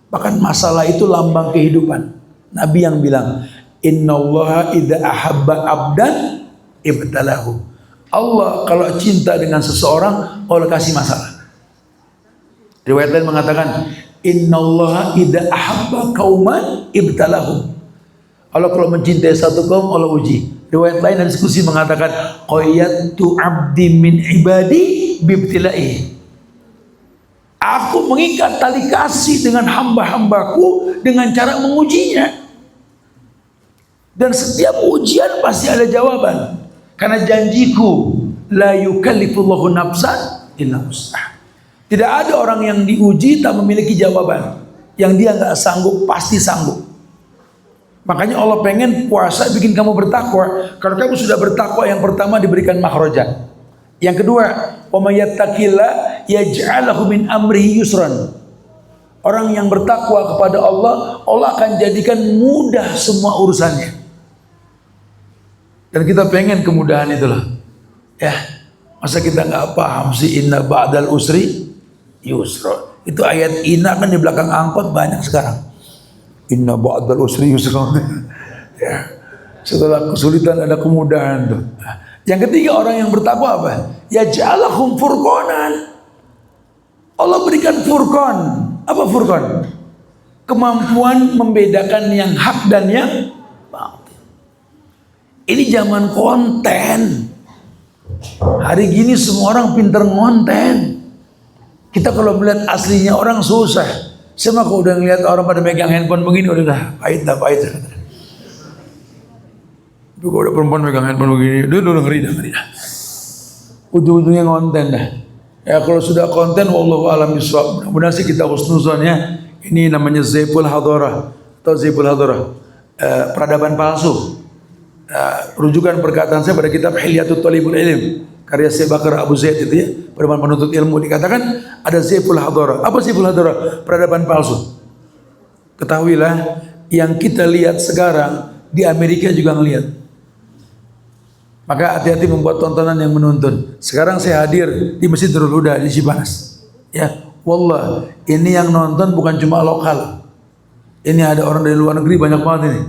Bahkan masalah itu lambang kehidupan. Nabi yang bilang, innallaha idza ahabba abdan ibtalahu. Allah kalau cinta dengan seseorang, Allah kasih masalah. Riwayat lain mengatakan, innallaha idza ahabba qauman ibtalahum. Allah kalau mencintai satu kaum, Allah uji. Riwayat lain dan diskusi mengatakan, qayyatu abdi min ibadi bibtilai. Aku mengikat tali kasih dengan hamba-hambaku dengan cara mengujinya. Dan setiap ujian pasti ada jawaban. Karena janjiku, la yukallifullahu nafsan illa wus'aha. Tidak ada orang yang diuji tak memiliki jawaban. Yang dia nggak sanggup, pasti sanggup. Makanya Allah pengen puasa bikin kamu bertakwa. Kalau kamu sudah bertakwa, yang pertama diberikan makhraja. Yang kedua, wa may yattaqillah yaj'alhu min amrihi yusran. Orang yang bertakwa kepada Allah, Allah akan jadikan mudah semua urusannya. Dan kita pengen kemudahan itulah. Ya, masa kita nggak paham sih inna ba'dal usri yusra. Itu ayat inna kan di belakang angkot banyak sekarang. Inna ba'dal usri yusra. Ya, setelah kesulitan ada kemudahan tuh. Yang ketiga, orang yang bertakwa apa? Ya ja'alahum furqanan. Allah berikan furqan. Apa furqan? Kemampuan membedakan yang hak dan yang batil. Ini zaman konten. Hari gini semua orang pinter ngonten. Kita kalau melihat aslinya orang susah. Sama kalau udah ngeliat orang pada megang handphone begini, udah dah pahit. Tapi kalau udah perempuan megang handphone begini, udah ngeri dah. Ujung-ujungnya ngonten dah. Ya kalau sudah konten, wallahu a'lam bishawab. Mudah-mudahan sih kita husnuzon ya. Ini namanya Zaiful Hadharah atau Zaiful Hadharah, peradaban palsu. Rujukan perkataan saya pada kitab Hilyatut Thalibul Ilm karya Syekh Bakar Abu Zaid itu ya, peradaban penuntut ilmu. Dikatakan ada Zaiful Hadharah. Apa Zaiful Hadharah? Peradaban palsu. Ketahuilah, yang kita lihat sekarang di Amerika juga ngelihat. Maka hati-hati membuat tontonan yang menuntun. Sekarang saya hadir di Masjid Darul Huda di Cipanas. Ya, wallah, ini yang nonton bukan cuma lokal. Ini ada orang dari luar negeri banyak banget ini.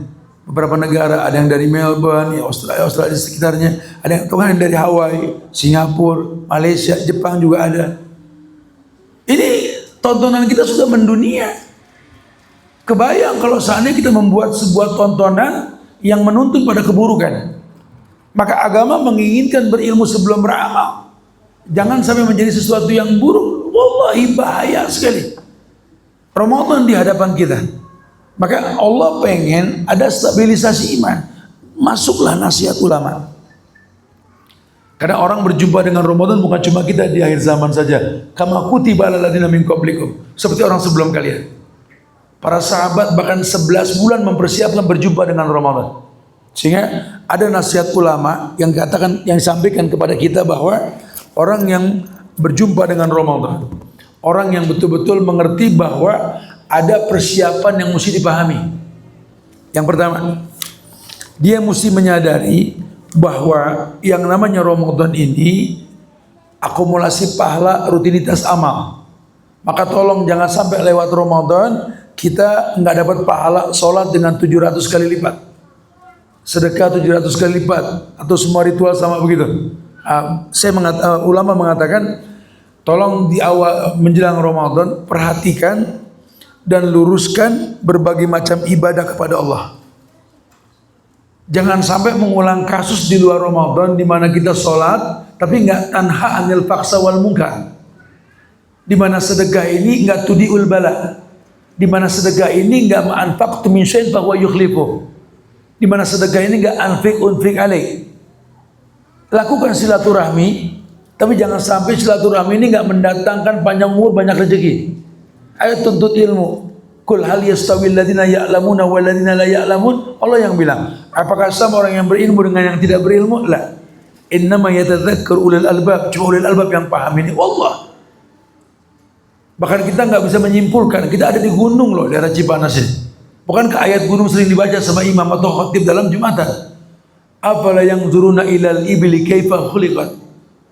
Beberapa negara, ada yang dari Melbourne, ya, Australia di sekitarnya, ada yang dari Hawaii, Singapura, Malaysia, Jepang juga ada. Ini tontonan kita sudah mendunia. Kebayang kalau seandainya kita membuat sebuah tontonan yang menuntun pada keburukan. Maka agama menginginkan berilmu sebelum beramal. Jangan sampai menjadi sesuatu yang buruk. Wallahi bahaya sekali. Ramadan di hadapan kita. Maka Allah pengen ada stabilisasi iman. Masuklah nasihat ulama. Karena orang berjumpa dengan Ramadan bukan cuma kita di akhir zaman saja. Kama kutiba alal ladzina min qablikum. Seperti orang sebelum kalian. Para sahabat bahkan 11 bulan mempersiapkan berjumpa dengan Ramadan. Sehingga ada nasihat ulama yang katakan, yang disampaikan kepada kita bahwa orang yang berjumpa dengan Ramadan, orang yang betul-betul mengerti bahwa ada persiapan yang mesti dipahami. Yang pertama, dia mesti menyadari bahwa yang namanya Ramadan ini akumulasi pahala rutinitas amal. Maka tolong jangan sampai lewat Ramadan kita nggak dapat pahala sholat dengan 700 kali lipat, sedekah 700 kali lipat, atau semua ritual sama begitu. Ulama mengatakan tolong di awal menjelang Ramadan perhatikan dan luruskan berbagai macam ibadah kepada Allah. Jangan sampai mengulang kasus di luar Ramadan di mana kita sholat tapi nggak tanha anil faksa wal munkar, di mana sedekah ini nggak tudiul bala, di mana sedekah ini nggak ma'anfaqtu min syai'in fa huwa yukhlifu, di mana sedekah ini nggak unfik alaih. Lakukan silaturahmi, tapi jangan sampai silaturahmi ini nggak mendatangkan panjang umur, banyak rezeki. Ayo tuntut ilmu. Kul hal yastawil ladzina ya'lamuna wal ladzina la ya'lamun. Allah yang bilang, apakah sama orang yang berilmu dengan yang tidak berilmu? La. Innama yatadzakkaru ulul albab. Cuma ulul albab yang paham ini. Wallah. Bahkan kita nggak bisa menyimpulkan. Kita ada di gunung loh, daerah Cipanas ini. Bukankah ayat gunung sering dibaca sama imam atau khatib dalam Jumatan? Afala yanzuruna ilal ibli kaifa khuliqat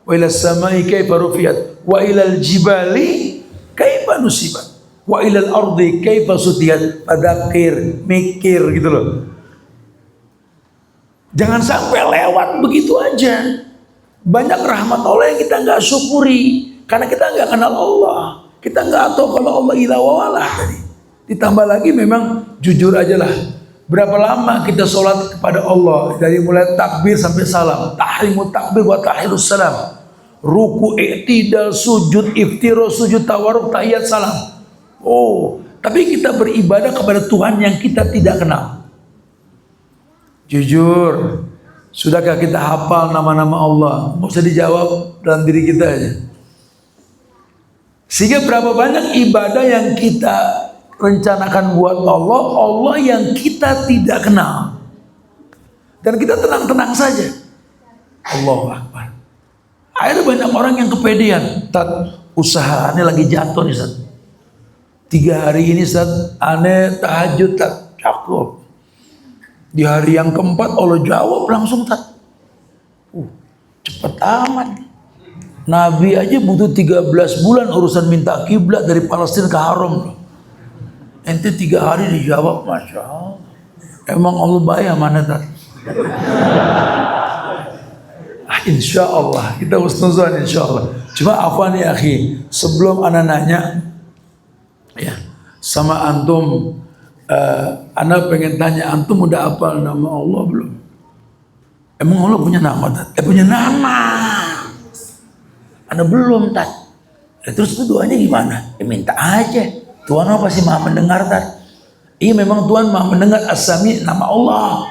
wa ilas samai kaifa rufiat wa ilal jibali kaifa nusibat Wa ilal ardi kaifa sutihat, fadzakir, mikir gitu loh. Jangan sampai lewat begitu aja. Banyak rahmat Allah yang kita nggak syukuri karena kita nggak kenal Allah. Kita nggak tahu kalau Allah ila wawalah tadi. Ditambah lagi memang jujur aja lah. Berapa lama kita sholat kepada Allah dari mulai takbir sampai salam, tahrimut takbir wa tahirus salam, ruku, i'tidal, sujud, iftiro, sujud tawarruk, tahiyat, salam. Oh, tapi kita beribadah kepada Tuhan yang kita tidak kenal. Jujur, sudahkah kita hafal nama-nama Allah? Nggak usah dijawab dalam diri kita aja. Sehingga berapa banyak ibadah yang kita rencanakan buat Allah, Allah yang kita tidak kenal. Dan kita tenang-tenang saja. Allahu Akbar. Akhirnya banyak orang yang kepedean. Tat, usahanya lagi jatuh nih Ustaz. 3 hari ini Ustaz, aneh tahajud Tat, cakep. Di hari yang keempat Allah jawab langsung Tat. Cepet amat. Nabi aja butuh 13 bulan urusan minta kiblat dari Palestina ke Haram. Ente 3 hari dijawab, Masya Allah. Emang Allah bayar mana Tat? Insya Allah kita husnuzan insya Allah. Cuma apa nih akhi, sebelum anak nanya ya sama antum, anak pengen tanya, antum udah hafal nama Allah belum? Emang Allah punya nama Tat? Punya nama. Anak belum Tat. Terus itu doanya gimana? Minta aja. Tuhan apa sih maha mendengar Tat? Iya memang Tuhan maha mendengar, as-sami nama Allah.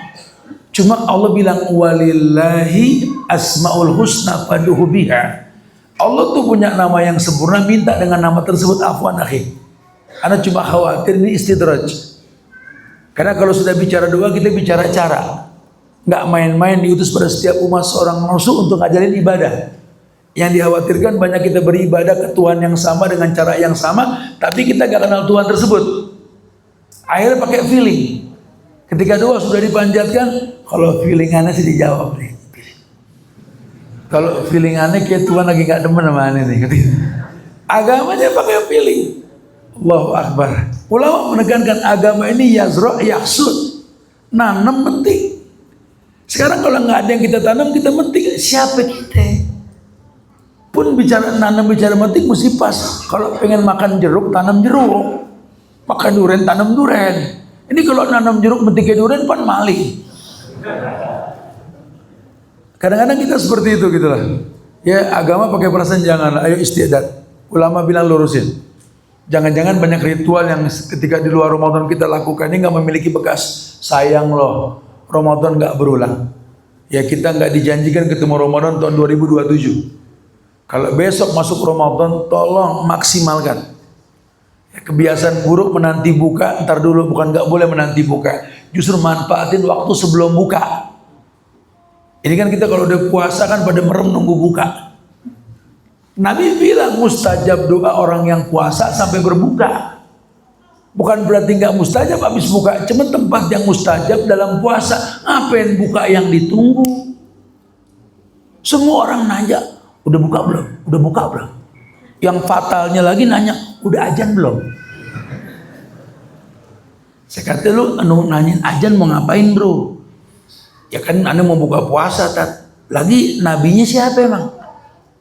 Cuma Allah bilang walillahi asmaul husna fad'uhu biha. Allah tuh punya nama yang sempurna, minta dengan nama tersebut. Afwan akhi, anak cuma khawatir ini istidraj. Karena kalau sudah bicara doa kita bicara cara. Nggak main-main diutus pada setiap umat seorang rasul untuk ngajarin ibadah. Yang dikhawatirkan banyak kita beribadah ke Tuhan yang sama dengan cara yang sama, tapi kita gak kenal Tuhan tersebut. Akhirnya pakai feeling. Ketika doa sudah dipanjatkan, kalau feeling aneh sih dijawab nih. Kalau feeling aneh kayak Tuhan lagi gak demen sama aneh nih. Agamanya pakai feeling. Allahu Akbar. Ulama menekankan agama ini yazra' yahsud. Nanam metik. Sekarang kalau nggak ada yang kita tanam, kita metik. Siapa kita? Pun bicara nanam, bicara metik mesti pas. Kalau pengen makan jeruk, tanam jeruk. Makan durian, tanam durian. Ini kalau nanam jeruk, metiknya durian, pan malih. Kadang-kadang kita seperti itu gitu lah. Ya agama pakai perasaan jangan. Ayo istiadat. Ulama bilang lurusin. Jangan-jangan banyak ritual yang ketika di luar Ramadan kita lakukan ini nggak memiliki bekas. Sayang loh, Ramadan nggak berulang. Ya kita nggak dijanjikan ketemu Ramadan tahun 2027. Kalau besok masuk Ramadan, tolong maksimalkan. Ya, kebiasaan buruk menanti buka, ntar dulu, bukan nggak boleh menanti buka. Justru manfaatin waktu sebelum buka. Ini kan kita kalau udah puasa kan pada merem nunggu buka. Nabi bilang mustajab doa orang yang puasa sampai berbuka. Bukan berarti nggak mustajab habis buka. Cuma tempat yang mustajab dalam puasa. Ngapain buka yang ditunggu? Semua orang nanya. Udah buka belum? Udah buka belum? Yang fatalnya lagi nanya, udah azan belum? Saya kata lu nanyain azan mau ngapain bro? Ya kan anda mau buka puasa Tat. Lagi nabinya siapa emang?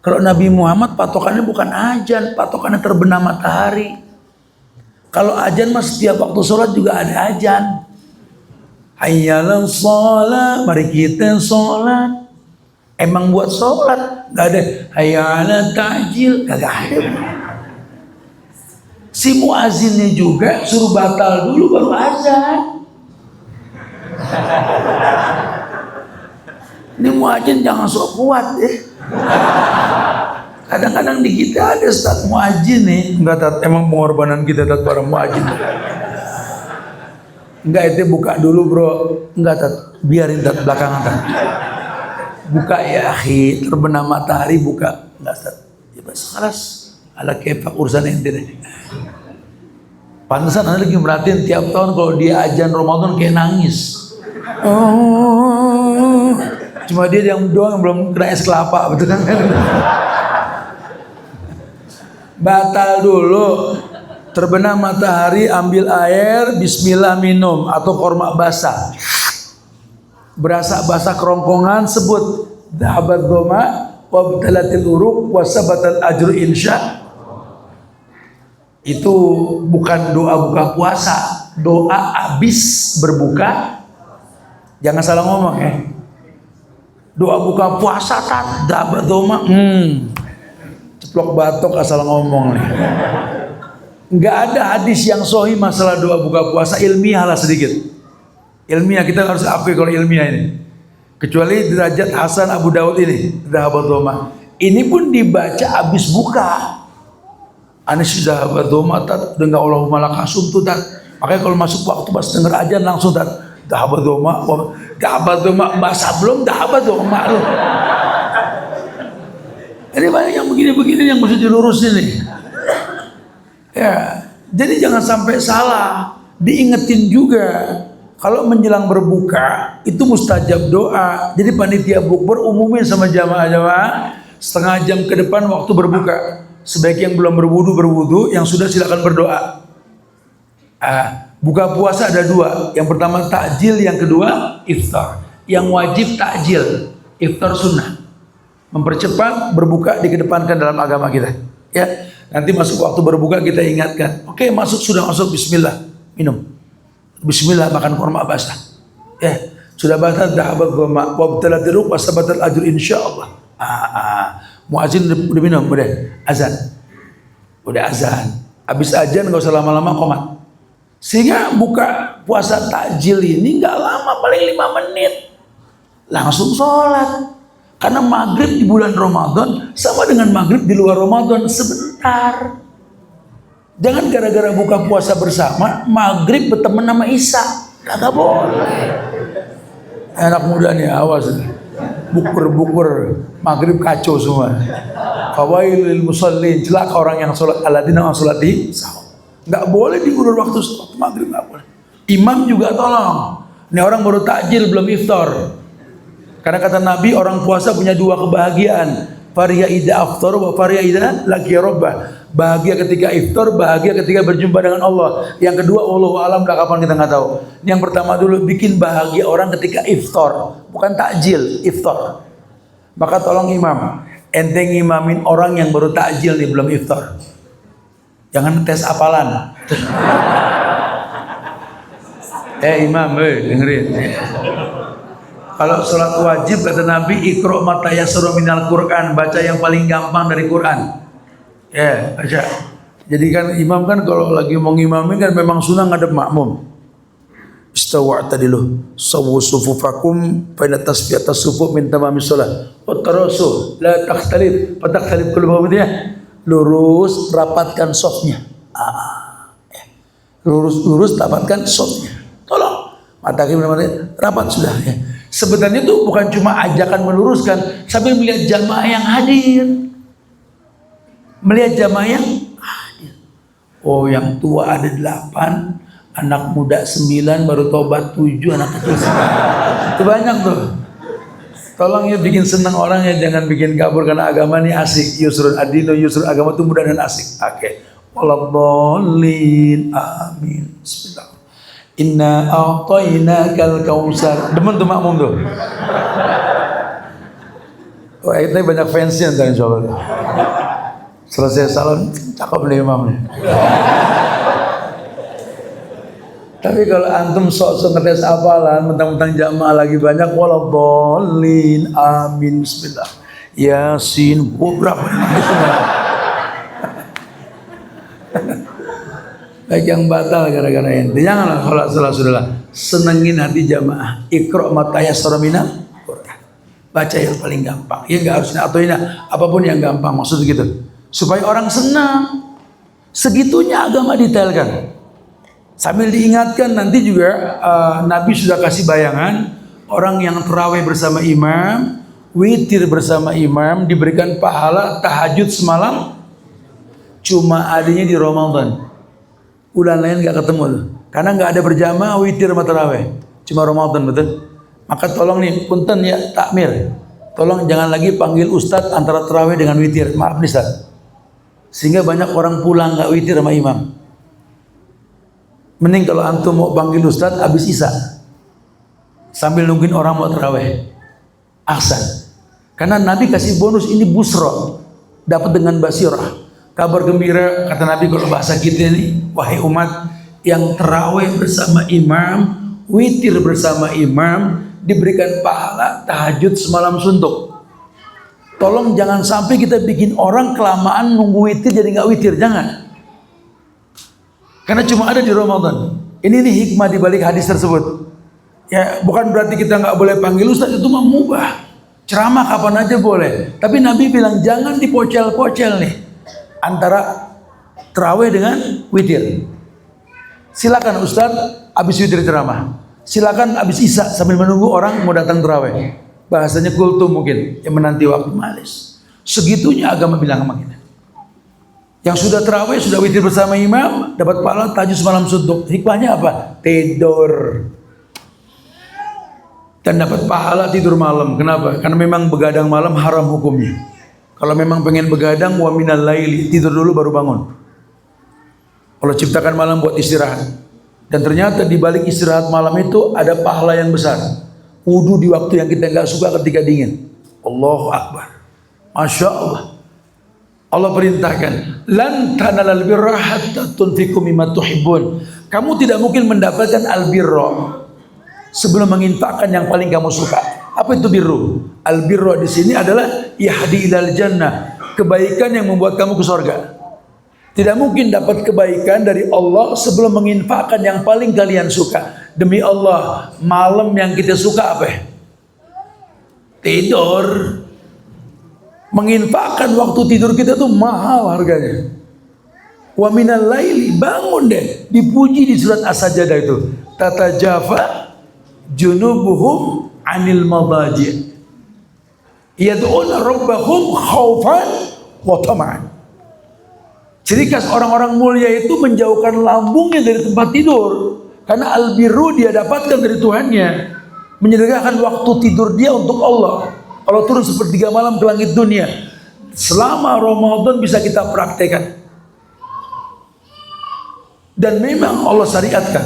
Kalau Nabi Muhammad patokannya bukan azan, patokannya terbenam matahari. Kalau azan mah setiap waktu sholat juga ada azan. Hayyalan sholat, mari kita sholat. Emang buat sholat, gak ada hayyalan ta'jil, gak ada. Si muazinnya juga suruh batal dulu baru azan. Ini muazin jangan sok kuat ya. Kadang-kadang di kita ada Ustaz muazin nih, enggak Tat, emang pengorbanan kita Tat para muazin. Enggak, itu buka dulu bro. Enggak Tat, biarin Tat belakangan Tat. Buka ya akhi, terbenam matahari buka. Enggak Ustaz. Ya bas, kelas. Ala kefak urusan ente deh. Pantesan anda lagi merhatiin tiap tahun kalau dia azan Ramadan kayak nangis. Oh, cuma dia yang doang yang belum kena es kelapa, betul kan? Batal dulu. Terbenam matahari, ambil air, bismillah minum, atau korma basah. Berasa basah kerongkongan, sebut dhahabat dhoma wabtalatil uruq wasabatal ajru insya. Itu bukan doa buka puasa, doa habis berbuka. Jangan salah ngomong ya. Doa buka puasa tat dhahabat dhoma, ceplok batok asal ngomong nih. Nggak ada hadis yang sahih masalah doa buka puasa, ilmiah lah sedikit. Ilmiah kita harus akui kalau ilmiah ini. Kecuali derajat Hasan Abu Daud ini, dhahabat dhoma. Ini pun dibaca habis buka. Anis dhahabat dhoma tat dengan Allahumma lakasum tuh tat. Makanya kalau masuk waktu pas denger aja langsung tat dhahabat dhoma bahasa belum dhahabat dhoma loh. Jadi banyak yang begini-begini yang mesti dilurusin nih. Ya, jadi jangan sampai salah. Diingetin juga kalau menjelang berbuka itu mustajab doa. Jadi panitia bukber umumin sama jamaah-jamaah setengah jam ke depan waktu berbuka. Sebaik yang belum berwudu, yang sudah silakan berdoa. Buka puasa ada dua. Yang pertama takjil, yang kedua iftar. Yang wajib takjil, iftar sunnah. Mempercepat berbuka dikedepankan dalam agama kita. Ya. Nanti masuk waktu berbuka kita ingatkan. Oke, sudah masuk bismillah, minum. Bismillah makan kurma basah. Ya, sudah basah dhahabat dhoma wabtalatil uruq wasabatal ajru insyaallah. Muazin udah minum, udah azan. Udah azan. Habis azan enggak usah lama-lama qomat. Sehingga buka puasa takjil ini enggak lama, paling 5 menit. Langsung sholat. Karena maghrib di bulan Ramadan sama dengan maghrib di luar Ramadan, sebentar. Jangan gara-gara buka puasa bersama maghrib berteman sama Isya, kagak boleh. Anak muda nih awas, bukber maghrib kacau semua. Fawailul musallin, celaka orang yang sholat alladzina sholat di sahur. Nggak boleh diulur waktu maghrib, nggak boleh. Imam juga tolong. Ini orang baru takjil belum iftar. Karena kata Nabi orang puasa punya 2 kebahagiaan. Fariya idza aftar wa fariya idza laqiya rabbah. Bahagia ketika iftar, bahagia ketika berjumpa dengan Allah. Yang kedua wallahu alam, kapan kita nggak tahu. Yang pertama dulu bikin bahagia orang ketika iftar, bukan takjil, iftar. Maka tolong imam, ente ngimamin orang yang baru takjil nih belum iftar. Jangan tes hafalan. Imam, dengerin. Kalau sholat wajib kata Nabi ikro mata yasru minal Quran, baca yang paling gampang dari Quran. Ya, baca. Jadi kan imam kan kalau lagi mau ngimamin kan memang sunnah ngadep makmum. Istawa tadilu sawu sufufakum fa inna tasbiyata sufuf min tamamis shalah. Wa tarasu la takhtalif, fataktalif qulubuhum ya. Lurus rapatkan softnya. Lurus rapatkan softnya. Tolong mata kiri rapat sudah ya. Sebenarnya itu bukan cuma ajakan meluruskan, sambil melihat jamaah yang hadir. Melihat jamaah yang hadir. Oh, yang tua ada 8, anak muda 9, baru tobat 7, anak kecil 9. Itu banyak tuh. Tolong ya bikin senang orang ya, jangan bikin kabur, karena agama ini asik. Yusrul adino, yusrul agama itu mudah dan asik. Oke. Waladhdallin. Amin. Bismillah. Inna a'tainakal kautsar. Demen tuh makmum tuh. Oh, ini banyak fansnya ntar insyaallah. Selesai salam, cakep nih imamnya. Tapi kalau antum sok-sok ngetes hafalan, mentang-mentang jamaah lagi banyak, waladhdallin, amin, bismillah, yasin, berapa? Baik yang batal gara-gara ente. Janganlah kalau salah senengin hati jamaah. Iqra mata yassara minal Quran. Baca yang paling gampang. Ya enggak harus atau ini apapun yang gampang, maksud gitu. Supaya orang senang. Segitunya agama detailkan. Sambil diingatkan nanti juga Nabi sudah kasih bayangan orang yang tarawih bersama imam, witir bersama imam diberikan pahala tahajud semalam cuma adanya di Ramadan. Bulan lain gak ketemu tuh. Karena gak ada berjamaah witir sama tarawih. Cuma Ramadan, betul? Maka tolong nih, punten ya takmir. Tolong jangan lagi panggil ustadz antara tarawih dengan witir. Maaf nih ustadz. Sehingga banyak orang pulang gak witir sama imam. Mending kalau antum mau panggil ustaz habis isya, sambil nungguin orang mau taraweh. Ahsan. Karena Nabi kasih bonus ini busra, dapat dengan basirah, kabar gembira. Kata Nabi kalau bahasa kita ini, wahai umat yang taraweh bersama imam, witir bersama imam, diberikan pahala tahajud semalam suntuk. Tolong jangan sampai kita bikin orang kelamaan nunggu witir jadi nggak witir, jangan. Karena cuma ada di Ramadan. Ini nih hikmah di balik hadis tersebut. Ya, bukan berarti kita nggak boleh panggil ustaz, itu mah mubah. Ceramah kapan aja boleh. Tapi Nabi bilang jangan dipocel-pocel nih antara tarawih dengan witir. Silakan ustaz habis witir ceramah. Silakan habis isya sambil menunggu orang mau datang tarawih. Bahasanya kultum mungkin yang menanti waktu malis. Segitunya agama bilang sama kita. Yang sudah tarawih, sudah witir bersama imam, dapat pahala tahajud semalam suntuk. Hikmahnya apa? Tidur. Dan dapat pahala tidur malam. Kenapa? Karena memang begadang malam haram hukumnya. Kalau memang pengen begadang, wa minal laili, tidur dulu baru bangun. Allah ciptakan malam buat istirahat. Dan ternyata di balik istirahat malam itu ada pahala yang besar. Wudu di waktu yang kita nggak suka ketika dingin. Allahu Akbar. Masya Allah. Allah perintahkan, lan tanalal birra hatta tunfiqu mimma tuhibbun. Kamu tidak mungkin mendapatkan albirra sebelum menginfakkan yang paling kamu suka. Apa itu birru? Albirra di sini adalah yahdi ilal jannah, kebaikan yang membuat kamu ke surga. Tidak mungkin dapat kebaikan dari Allah sebelum menginfakkan yang paling kalian suka. Demi Allah, malam yang kita suka apa? Tidur. Menginfakkan waktu tidur kita tuh mahal harganya. Wa minal laili, bangun deh. Dipuji di surat As-Sajdah itu. Tatajafa junubuhum anil madaji' yad'una rabbahum khaufan wa tama'an. Ciri khas orang-orang mulia itu menjauhkan lambungnya dari tempat tidur. Karena albirru dia dapatkan dari Tuhannya. Menyediakan waktu tidur dia untuk Allah. Allah turun sepertiga malam ke langit dunia. Selama Ramadan bisa kita praktekkan. Dan memang Allah syariatkan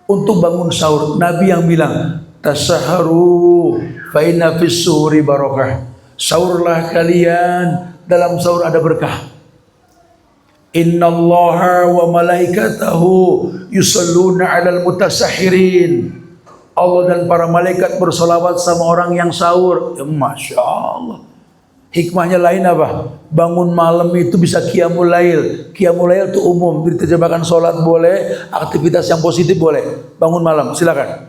untuk bangun sahur. Nabi yang bilang, tasaharu fa inna fis suhuri barakah. Sahurlah kalian, dalam sahur ada berkah. Innallaha wa malaikatahu yusalluna 'alal mutasahhirin. Allah dan para malaikat bersolawat sama orang yang sahur. Ya, Masya Allah. Hikmahnya lain apa? Bangun malam itu bisa qiyamul lail. Qiyamul lail itu umum. Diterjemahkan sholat boleh, aktivitas yang positif boleh. Bangun malam, silakan.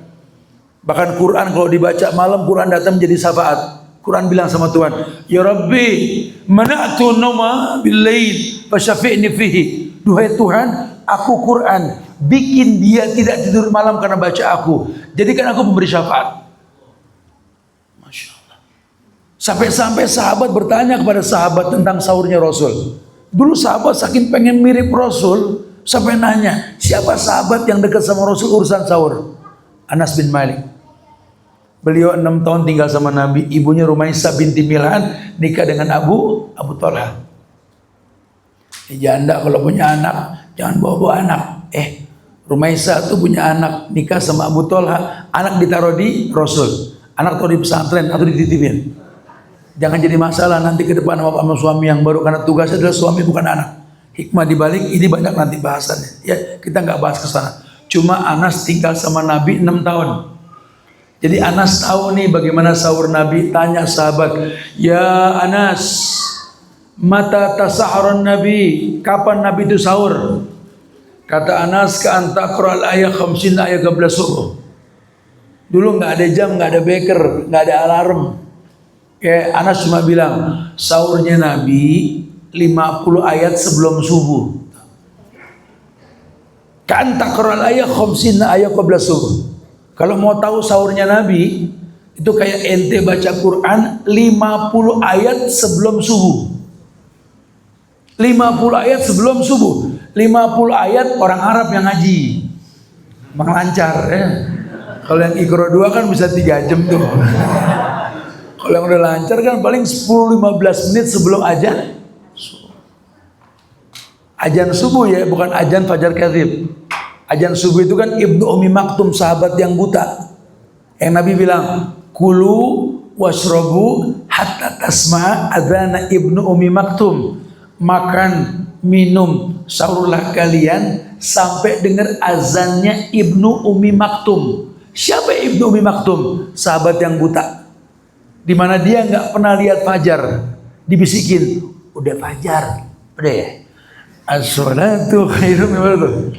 Bahkan Quran kalau dibaca malam, Quran datang menjadi syafaat. Quran bilang sama Tuhan, Ya Rabbi, mana'tu nama bil lail fasyafi'ni fihi. Duhai Tuhan, aku Quran, bikin dia tidak tidur malam karena baca aku. Jadikan aku memberi syafaat. Masya Allah. Sampai-sampai sahabat bertanya kepada sahabat tentang sahurnya Rasul. Dulu sahabat saking pengen mirip Rasul, sampai nanya, siapa sahabat yang dekat sama Rasul urusan sahur? Anas bin Malik. Beliau 6 tahun tinggal sama Nabi. Ibunya Rumaisah binti Milhan nikah dengan Abu Talha. Janda kalau punya anak jangan bawa-bawa anak. Rumaisah tuh punya anak nikah sama Abu Talha. Anak ditaruh di Rasul. Anak taruh di pesantren atau dititipin. Jangan jadi masalah nanti ke depan sama suami yang baru. Karena tugasnya adalah suami bukan anak. Hikmah dibalik ini banyak nanti bahasannya. Ya kita nggak bahas ke sana. Cuma Anas tinggal sama Nabi 6 tahun. Jadi Anas tahu nih bagaimana sahur Nabi. Tanya sahabat, Ya Anas, mata tasaharon Nabi, kapan Nabi itu sahur? Kata Anas, Ka'an taqra'al ayat 50 ayat qabla subuh. Dulu nggak ada jam, nggak ada beker, nggak ada alarm. Anas cuma bilang, sahurnya Nabi 50 ayat sebelum subuh. Ka'an taqra'al ayat 50 ayat qabla subuh. Kalau mau tahu sahurnya Nabi, itu kayak ente baca Quran 50 ayat sebelum subuh. 50 ayat sebelum subuh. 50 ayat orang Arab yang ngaji. Emang lancar ya. Kalau yang Iqra 2 kan bisa 3 jam tuh. Kalau yang udah lancar kan paling 10-15 menit sebelum ajan. Ajan subuh ya, bukan ajan fajar kadzib. Azan subuh itu kan Ibnu Ummi Maktum, sahabat yang buta. Yang Nabi bilang, kulu washrobu hatta tasma adzana Ibnu Ummi Maktum. Makan, minum, sahurlah kalian sampai dengar azannya Ibnu Ummi Maktum. Siapa Ibnu Ummi Maktum? Sahabat yang buta. Di mana dia nggak pernah lihat fajar. Dibisikin, udah fajar, udah ya. As-sholatu khairum min an-naum.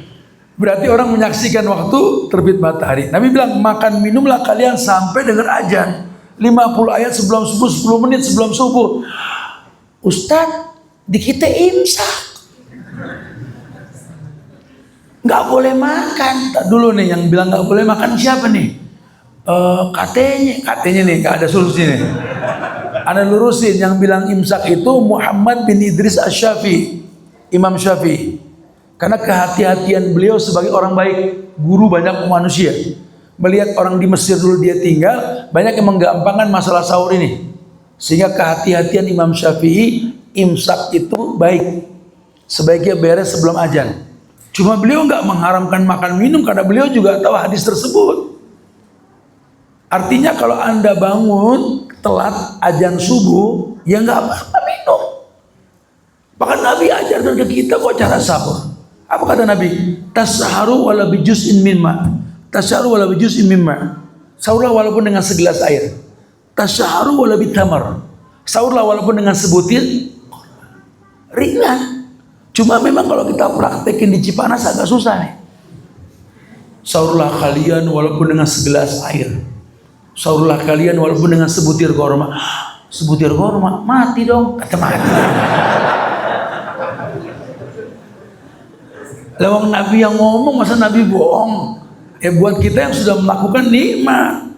Berarti orang menyaksikan waktu terbit matahari. Nabi bilang, makan minumlah kalian sampai dengar azan. 50 ayat sebelum subuh, 10 menit sebelum subuh. Ustadz, di kita imsak. Nggak boleh makan. Tak dulu nih yang bilang nggak boleh makan siapa nih? Katanya nih nggak ada solusi nih. Anda lurusin, yang bilang imsak itu Muhammad bin Idris Asy-Syafi'i, Imam Syafi'i. Karena kehati-hatian beliau sebagai orang baik, guru banyak manusia. Melihat orang di Mesir dulu dia tinggal, banyak yang menggampangkan masalah sahur ini. Sehingga kehati-hatian Imam Syafi'i, imsak itu baik. Sebaiknya beres sebelum azan. Cuma beliau nggak mengharamkan makan minum karena beliau juga tahu hadis tersebut. Artinya kalau Anda bangun telat azan subuh, ya nggak apa-apa minum. Bahkan Nabi ajarkan ke kita kok cara sahur. Apa kata Nabi? Tasharu wala bijuz'in mimma. Tasharu wala bijuz'in mimma. Sahurlah walaupun dengan segelas air. Tasharu wala bitamar. Sahurlah walaupun dengan sebutir. Ringan. Cuma memang kalau kita praktekin di Cipanas agak susah nih. Sahurlah kalian walaupun dengan segelas air. Sahurlah kalian walaupun dengan sebutir korma. Sebutir korma, mati dong. Kata mati. Lawang Nabi yang ngomong, masa Nabi bohong? Buat kita yang sudah melakukan nikmat.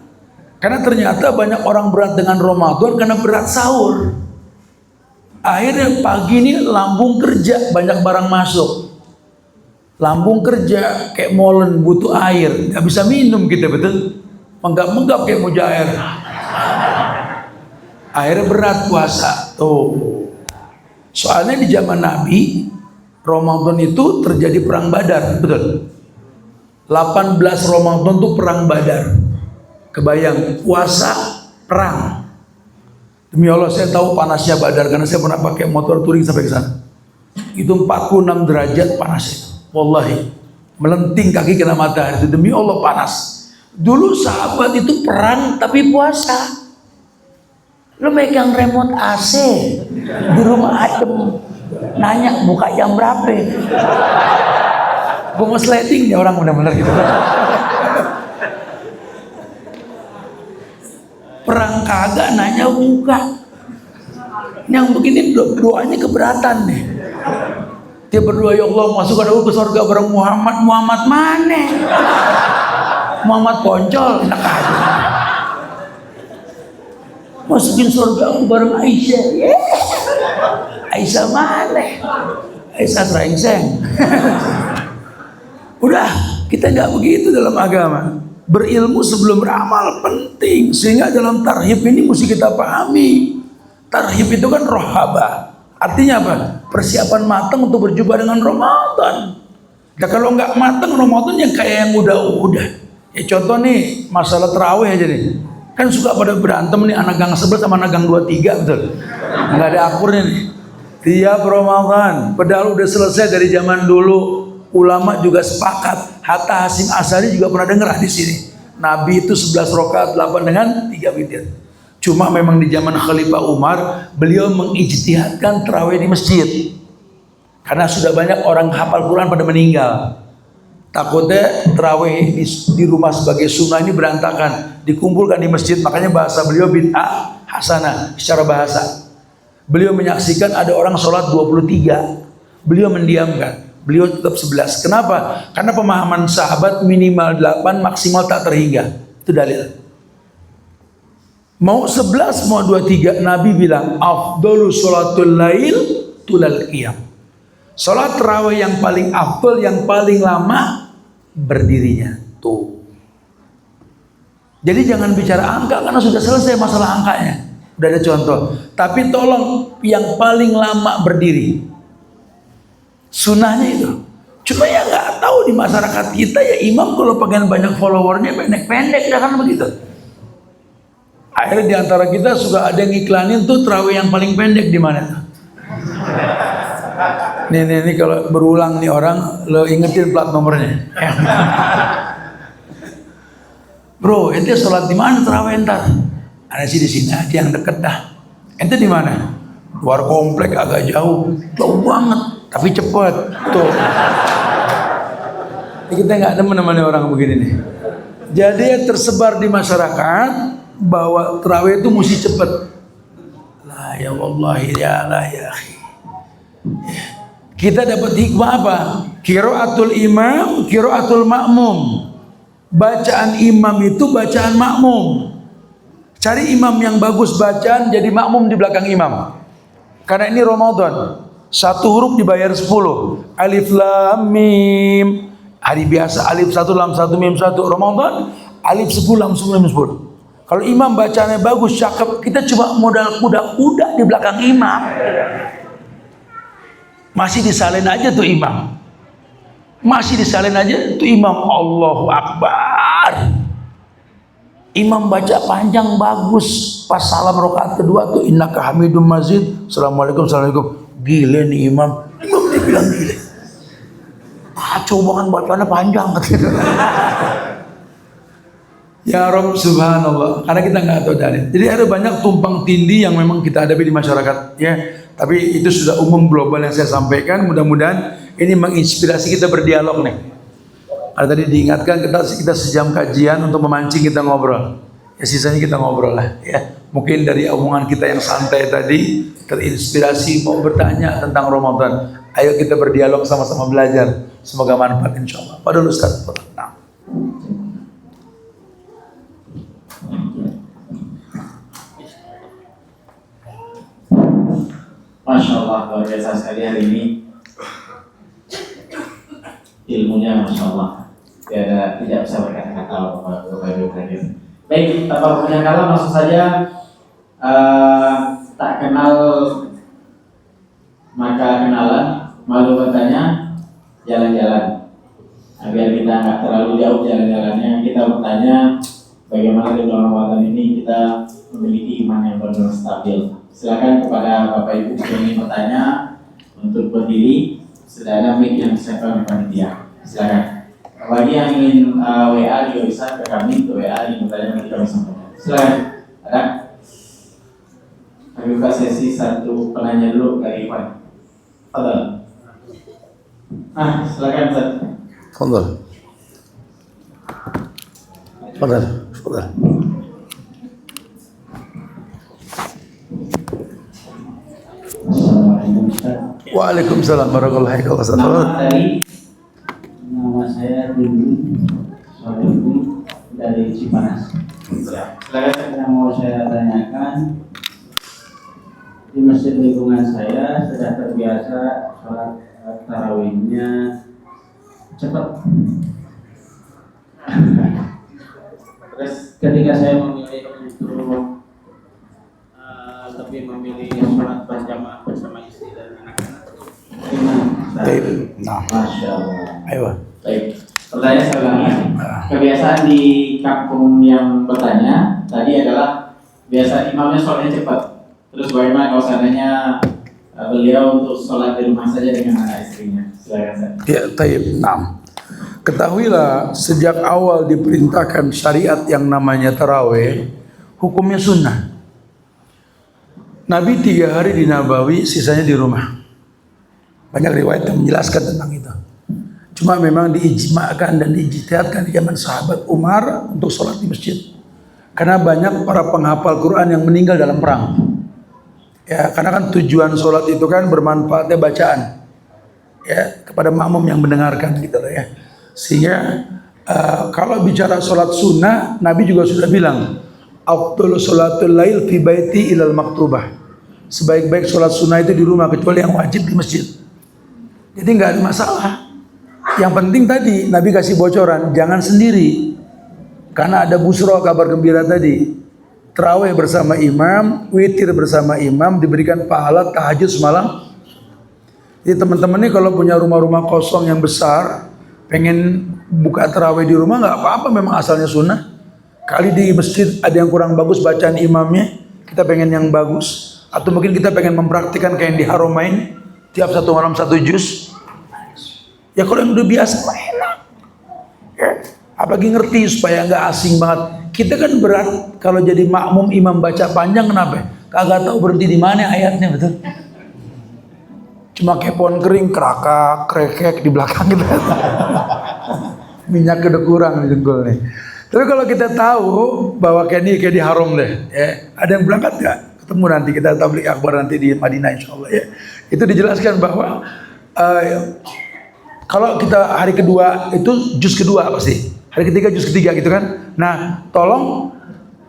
Karena ternyata banyak orang berat dengan Ramadan karena berat sahur. Akhirnya pagi ini lambung kerja, banyak barang masuk. Lambung kerja kayak molen, butuh air, nggak bisa minum kita, betul? Menggap-menggap kayak mujair. Akhirnya berat puasa. Tuh. Soalnya di zaman Nabi, Ramadan itu terjadi perang Badar, betul? 18 Ramadan itu perang Badar. Kebayang, puasa, perang. Demi Allah saya tahu panasnya Badar karena saya pernah pakai motor touring sampai ke sana. Itu 46 derajat panas itu. Wallahi, melenting kaki kena matahari itu, demi Allah panas. Dulu sahabat itu perang tapi puasa. Lu megang remote AC di rumah adem, nanya buka jam berapa? Gue mau sleting ya orang benar-benar gitu. Perang kagak nanya buka. Yang begini doanya keberatan nih. Dia berdoa, ya Allah masukkan aku ke surga bareng Muhammad. Muhammad mana? Muhammad Poncol, enak aja. Masukin surga aku bareng Aisyah. Aisyah mana? Aisyah Srengseng. Udah, kita nggak begitu dalam agama. Berilmu sebelum beramal penting. Sehingga dalam tarhib ini mesti kita pahami. Tarhib itu kan rohaba. Artinya apa? Persiapan matang untuk berjumpa dengan Ramadan. Nah, kalau nggak matang Ramadan yang kayak yang udah-udah. Ya contoh nih masalah terawih aja nih. Kan suka pada berantem nih anak gang 11 sama anak gang 23, betul? Nggak ada akurnya nih. Tiap Ramadan, padahal udah selesai dari zaman dulu. Ulama juga sepakat. Hatta Hasim Asari juga pernah dengar di sini. Nabi itu 11 rakaat 8 dengan 3 witir. Cuma memang di zaman Khalifah Umar, beliau mengijtihadkan tarawih di masjid. Karena sudah banyak orang hafal Quran pada meninggal. Takutnya tarawih di rumah sebagai sunnah ini berantakan, dikumpulkan di masjid. Makanya bahasa beliau bid'ah hasanah secara bahasa. Beliau menyaksikan ada orang sholat 23, beliau mendiamkan, beliau tetap 11. Kenapa? Karena pemahaman sahabat minimal 8, maksimal tak terhingga. Itu dalil. Mau 11 mau 23, Nabi bilang afdalu sholatul lail tulal qiyam. Sholat tarawih yang paling afdal, yang paling lama berdirinya. Tuh. Jadi jangan bicara angka karena sudah selesai masalah angkanya. Udah ada contoh. Tapi tolong yang paling lama berdiri. Sunnahnya itu. Cuma ya nggak tahu tahu di masyarakat kita ya imam kalau pengen banyak followernya pendek-pendek, ya kan begitu. Akhirnya di antara kita suka ada yang iklanin tuh tarawih yang paling pendek di mana tuh. Nih kalau berulang nih orang, lo ingetin plat nomornya. Bro, ente sholat di mana tarawih entar? Ada sih di sini aja yang deket dah. Ente di mana? Luar komplek agak jauh banget, tapi cepet tuh. Kita nggak demen orang begini nih. Jadi tersebar di masyarakat bahwa tarawih itu mesti cepet. La ya wallahi ya la ya akhi. Kita dapat hikmah apa? Qiraatul imam, qiraatul makmum. Bacaan imam itu bacaan makmum. Cari imam yang bagus bacaan, jadi makmum di belakang imam. Karena ini Ramadan. Satu huruf dibayar 10. Alif lam mim. Hari biasa alif 1 lam 1 mim 1. Ramadan alif 10 lam 10 mim 10. Kalau imam bacaannya bagus, cakep, kita cuma modal kuda-kuda di belakang imam. Masih disalin aja tuh imam. Masih disalin aja tuh imam. Allahu Akbar. Imam baca panjang bagus. Pas salam rakaat kedua tuh innaka hamidum mazid. Assalamualaikum, assalamualaikum. Gile nih imam. Imam dibilang gile. Kacau banget bacaannya panjang katanya. Ya Rabb subhanallah. Karena kita nggak tahu dalil. Jadi ada banyak tumpang tindih yang memang kita hadapi di masyarakat. Ya. Tapi itu sudah umum global yang saya sampaikan. Mudah-mudahan ini menginspirasi kita berdialog nih. Ada tadi diingatkan kita sejam kajian untuk memancing kita ngobrol. Ya sisanya kita ngobrol lah. Ya mungkin dari omongan kita yang santai tadi terinspirasi mau bertanya tentang Ramadan. Ayo kita berdialog sama-sama belajar. Semoga manfaat insyaallah. Padahal Ustaz. Nah. Masya Allah, luar biasa sekali hari ini. Ilmunya Masya Allah. Tidak bisa berkata-kata Bapak Ibu sekalian. Baik, tanpa punya kala langsung saja. Tak kenal maka kenalan, malu bertanya, jalan-jalan. Biar kita nggak terlalu jauh jalan-jalannya, kita bertanya bagaimana di bulan Ramadan ini kita memiliki iman yang benar-benar stabil. Silakan kepada Bapak Ibu yang ingin bertanya untuk berdiri. Sudah ada mic yang disiapkan oleh panitia. Silakan. Bagi yang ingin WA juga bisa ke kami, ke WA yang bertanya nanti kami sampaikan. Silakan. Ada? Kami buka sesi satu penanya dulu dari Iwan. Fadal. Silakan Ustaz. Fadal. Fadal. Fadal. Assalamualaikum Ustaz. Waalaikumsalam warahmatullahi wabarakatuh. Nama saya Dini Soalkum dari Cipanas. Silakan yang mau saya tanyakan, di masjid lingkungan saya sudah terbiasa sholat tarawihnya cepat. Terus ketika saya memilih untuk lebih memilih sholat berjamaah bersama istri dan anak-anak, Baik. Nah. Masya Allah. Ayo. Baik. Pertanyaan saya ulangi. Kebiasaan di kampung yang bertanya tadi adalah biasa imamnya sholatnya cepat. Terus bagaimana kalau seandainya beliau untuk sholat di rumah saja dengan anak istrinya? Silakan Ustaz. Ya, taib. Nah. Ketahuilah sejak awal diperintahkan syariat yang namanya tarawih, hukumnya sunnah. Nabi 3 hari di Nabawi, sisanya di rumah. Banyak riwayat yang menjelaskan tentang itu. Cuma memang diijma'kan dan diijtihadkan di zaman sahabat Umar untuk sholat di masjid. Karena banyak para penghafal Quran yang meninggal dalam perang. Ya, karena kan tujuan sholat itu kan bermanfaatnya bacaan. Ya, kepada makmum yang mendengarkan gitu loh ya. Sehingga kalau bicara sholat sunnah, Nabi juga sudah bilang, afdhalu sholatul lail fi baiti ilal maktubah. Sebaik-baik sholat sunnah itu di rumah kecuali yang wajib di masjid. Jadi nggak ada masalah. Yang penting tadi Nabi kasih bocoran, jangan sendiri. Karena ada busro, kabar gembira tadi. Tarawih bersama imam, witir bersama imam, diberikan pahala tahajud semalam. Jadi teman-teman ini kalau punya rumah-rumah kosong yang besar, pengen buka tarawih di rumah nggak apa-apa, memang asalnya sunnah. Kali di masjid ada yang kurang bagus bacaan imamnya, kita pengen yang bagus. Atau mungkin kita pengen mempraktikkan kayak yang di Haramain, tiap satu malam satu juz. Ya kalau yang udah biasa mah enak. Ya, apalagi ngerti supaya nggak asing banget. Kita kan berat kalau jadi makmum imam baca panjang, kenapa? Kagak tahu berhenti di mana ayatnya, betul? Cuma kayak pohon kering, kerakak, krekek di belakang kita. Minyak udah kurang di jengkol nih. Tapi kalau kita tahu bahwa kayak di Haram deh, ya, ada yang berangkat nggak? Ketemu nanti kita tabligh akbar nanti di Madinah insyaallah ya. Itu dijelaskan bahwa kalau kita hari kedua itu juz kedua pasti, hari ketiga juz ketiga gitu kan. Nah tolong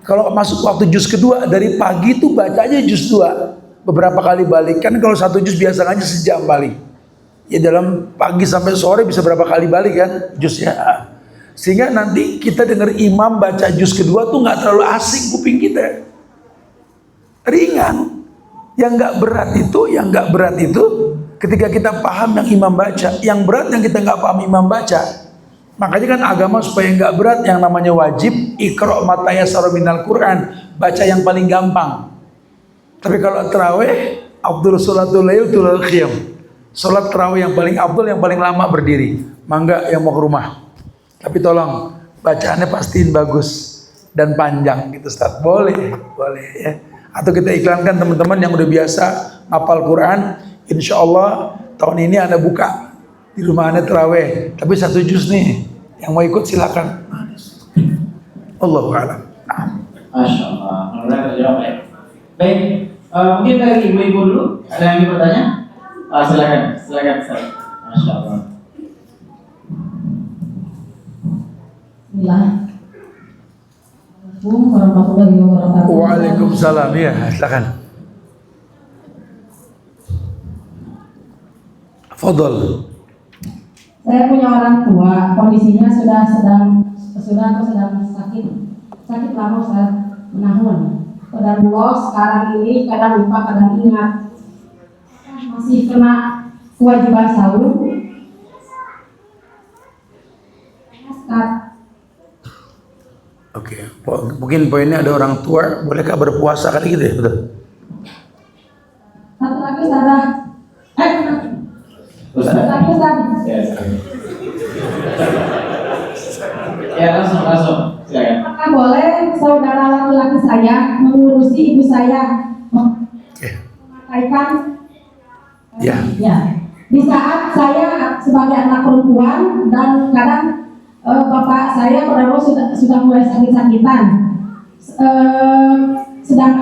kalau masuk waktu juz kedua dari pagi tuh bacanya juz 2 beberapa kali balik, kan kalau satu juz biasanya sejam balik. Ya dalam pagi sampai sore bisa berapa kali balik kan juznya. Sehingga nanti kita dengar imam baca juz kedua tuh nggak terlalu asing kuping kita, ringan. Yang nggak berat itu ketika kita paham yang imam baca. Yang berat yang kita nggak paham imam baca. Makanya kan agama supaya nggak berat yang namanya wajib iqra' ma tayassara minal Qur'an, baca yang paling gampang. Tapi kalau tarawih, afdhal sholatul lail tulul qiyam. Salat tarawih yang paling afdal yang paling lama berdiri. Mangga yang mau ke rumah. Tapi tolong bacaannya pastiin bagus dan panjang gitu Ustaz. Boleh ya. Atau kita iklankan teman-teman yang udah biasa ngapal Quran, insya Allah tahun ini Anda buka di rumah Anda tarawih, tapi satu juz nih, yang mau ikut silakan. Allahu a'lam. Masya Allah, alhamdulillah terjawab ya. Baik, mungkin dari ibu-ibu dulu ada yang ingin bertanya? Silakan Ustaz. Masya Allah. Assalamualaikum warahmatullahi wabarakatuh. Waalaikumsalam, ya silakan. Fadhal. Saya punya orang tua, kondisinya sedang sakit lama Ustaz, menahun. Qadarullah sekarang ini kadang lupa, kadang ingat. Masih kena kewajiban sahur. Ustaz. Oke, mungkin poinnya ada orang tua, bolehkah berpuasa kali gitu ya, betul? Satu lagi Ustaz. Ya langsung. Silakan. Apakah boleh saudara laki-laki saya mengurusi ibu saya memakaikan? Ya. Di saat saya sebagai anak perempuan dan kadang bapak saya sudah mulai sakit-sakitan, sedang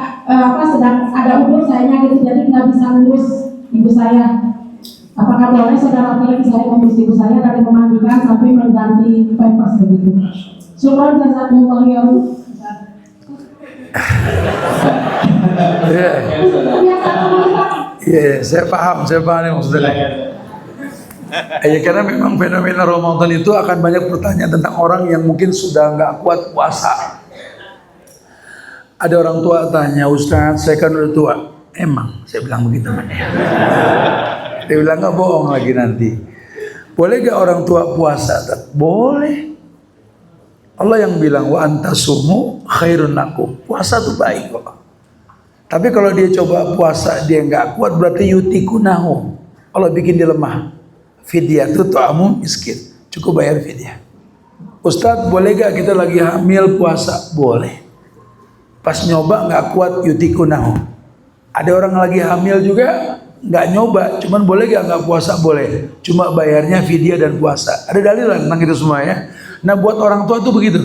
ada umur sayanya gitu, jadi nggak bisa ngurus ibu saya. Apakah boleh saudara laki-laki saya mengurus ibu saya dari memandikan sampai mengganti pampers begitu? Syukran jazakumullah ya. Iya, saya paham maksudnya. Ya karena memang fenomena Ramadan itu akan banyak pertanyaan tentang orang yang mungkin sudah nggak kuat puasa. Ada orang tua tanya, Ustaz, saya kan udah tua. Emang, saya bilang begitu temannya. Dia bilang nggak bohong lagi nanti. Boleh gak orang tua puasa? Boleh. Allah yang bilang wa antasumu khairun lakum. Puasa tuh baik kok. Tapi kalau dia coba puasa dia nggak kuat berarti yutikunahu. Allah bikin dia lemah. Fidyah itu ta'amun miskin. Cukup bayar fidyah. Ustadz boleh gak kita lagi hamil puasa? Boleh. Pas nyoba nggak kuat yutikunahu. Ada orang lagi hamil juga nggak nyoba, cuman boleh nggak puasa? Boleh, cuma bayarnya fidyah dan puasa. Ada dalil tentang itu semua ya. Nah buat orang tua tuh begitu.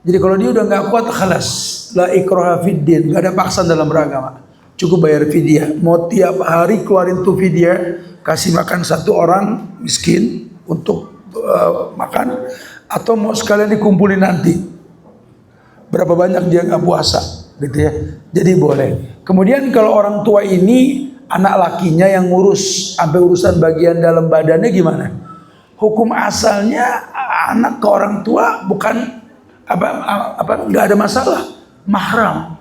Jadi kalau dia udah nggak kuat, khalas, la ikraha fiddin, nggak ada paksaan dalam beragama. Cukup bayar fidyah. Mau tiap hari keluarin tuh fidyah, kasih makan satu orang miskin untuk makan, atau mau sekalian dikumpulin nanti. Berapa banyak dia nggak puasa, gitu ya. Jadi boleh. Kemudian kalau orang tua ini anak lakinya yang ngurus sampai urusan bagian dalam badannya gimana? Hukum asalnya anak ke orang tua bukan nggak ada masalah, mahram.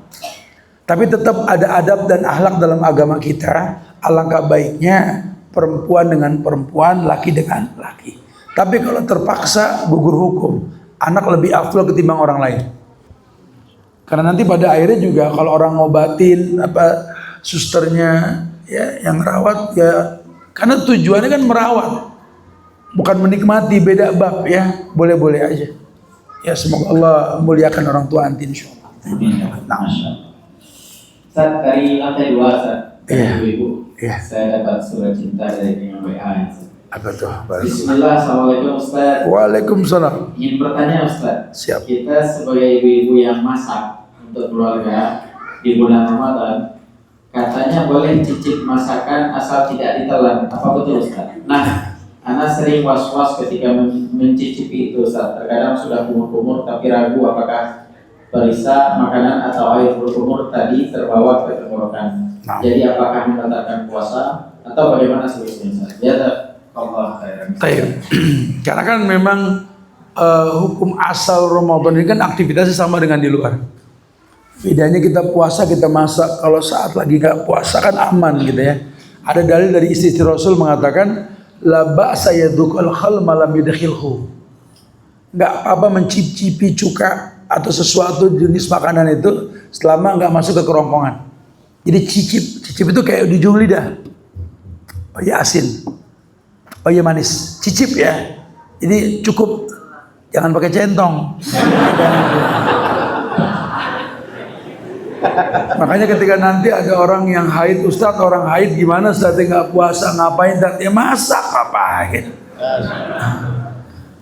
Tapi tetap ada adab dan akhlak dalam agama kita. Alangkah baiknya perempuan dengan perempuan, laki dengan laki. Tapi kalau terpaksa gugur hukum, anak lebih afdal ketimbang orang lain. Karena nanti pada akhirnya juga kalau orang ngobatin apa susternya ya yang rawat ya, karena tujuannya kan merawat, bukan menikmati, beda bab ya. Boleh-boleh aja. Ya semoga Allah muliakan orang tua anti insyaallah. Nah, Ustaz, dari lantai 2 Ustaz, ibu-ibu, saya dapat surat cinta dari yang WA. Apa tuh? Bismillah, Assalamualaikum Ustaz. Waalaikumsalam. Ingin bertanya Ustaz, Siap. kita sebagai ibu-ibu yang masak untuk keluarga di bulan Ramadan, katanya boleh cicip masakan asal tidak ditelan. Apa betul Ustaz? Nah, anak sering was-was ketika mencicipi itu Ustaz. Terkadang sudah kumur-kumur tapi ragu apakah perisa makanan atau air berkumur tadi terbawa ke tenggorokan. Jadi apakah membatalkan puasa atau bagaimana solusinya Ustaz? Ya, Allah khairan. Karena kan memang hukum asal Ramadan ini kan aktivitasnya sama dengan di luar. Bedanya kita puasa kita masak, kalau saat lagi nggak puasa kan aman gitu ya. Ada dalil dari istri Rasul mengatakan la ba'sa yadukul khal malam yudkhilhu. Nggak apa mencicipi cuka atau sesuatu jenis makanan itu selama nggak masuk ke kerongkongan. Jadi cicip itu kayak di ujung lidah. Oh ya asin. Oh iya manis, cicip ya. Jadi cukup, jangan pakai centong. Makanya ketika nanti ada orang yang haid, Ustadz orang haid gimana Ustadz nggak puasa ngapain? Ya masak ngapain?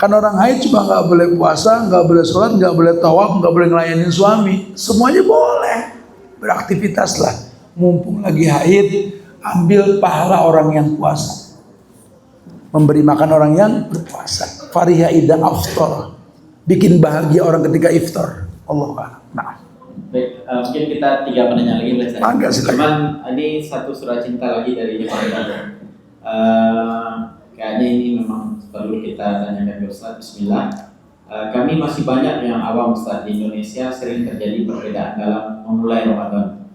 Kan orang haid cuma nggak boleh puasa, nggak boleh sholat, nggak boleh tawaf, nggak boleh ngelayanin suami. Semuanya boleh, beraktivitas lah. Mumpung lagi haid, ambil pahala orang yang puasa. Memberi makan orang yang berpuasa. Fariha idza aftar. Bikin bahagia orang ketika iftar. Allah. Nah. Baik, mungkin kita 3 penanya lagi boleh saya. Enggak, silakan. Cuman ini satu surat cinta lagi dari Jepang. Kayaknya ini memang perlu kita tanyakan ke Ustaz. Bismillah. Kami masih banyak yang awam Ustaz, di Indonesia sering terjadi perbedaan dalam memulai Ramadan.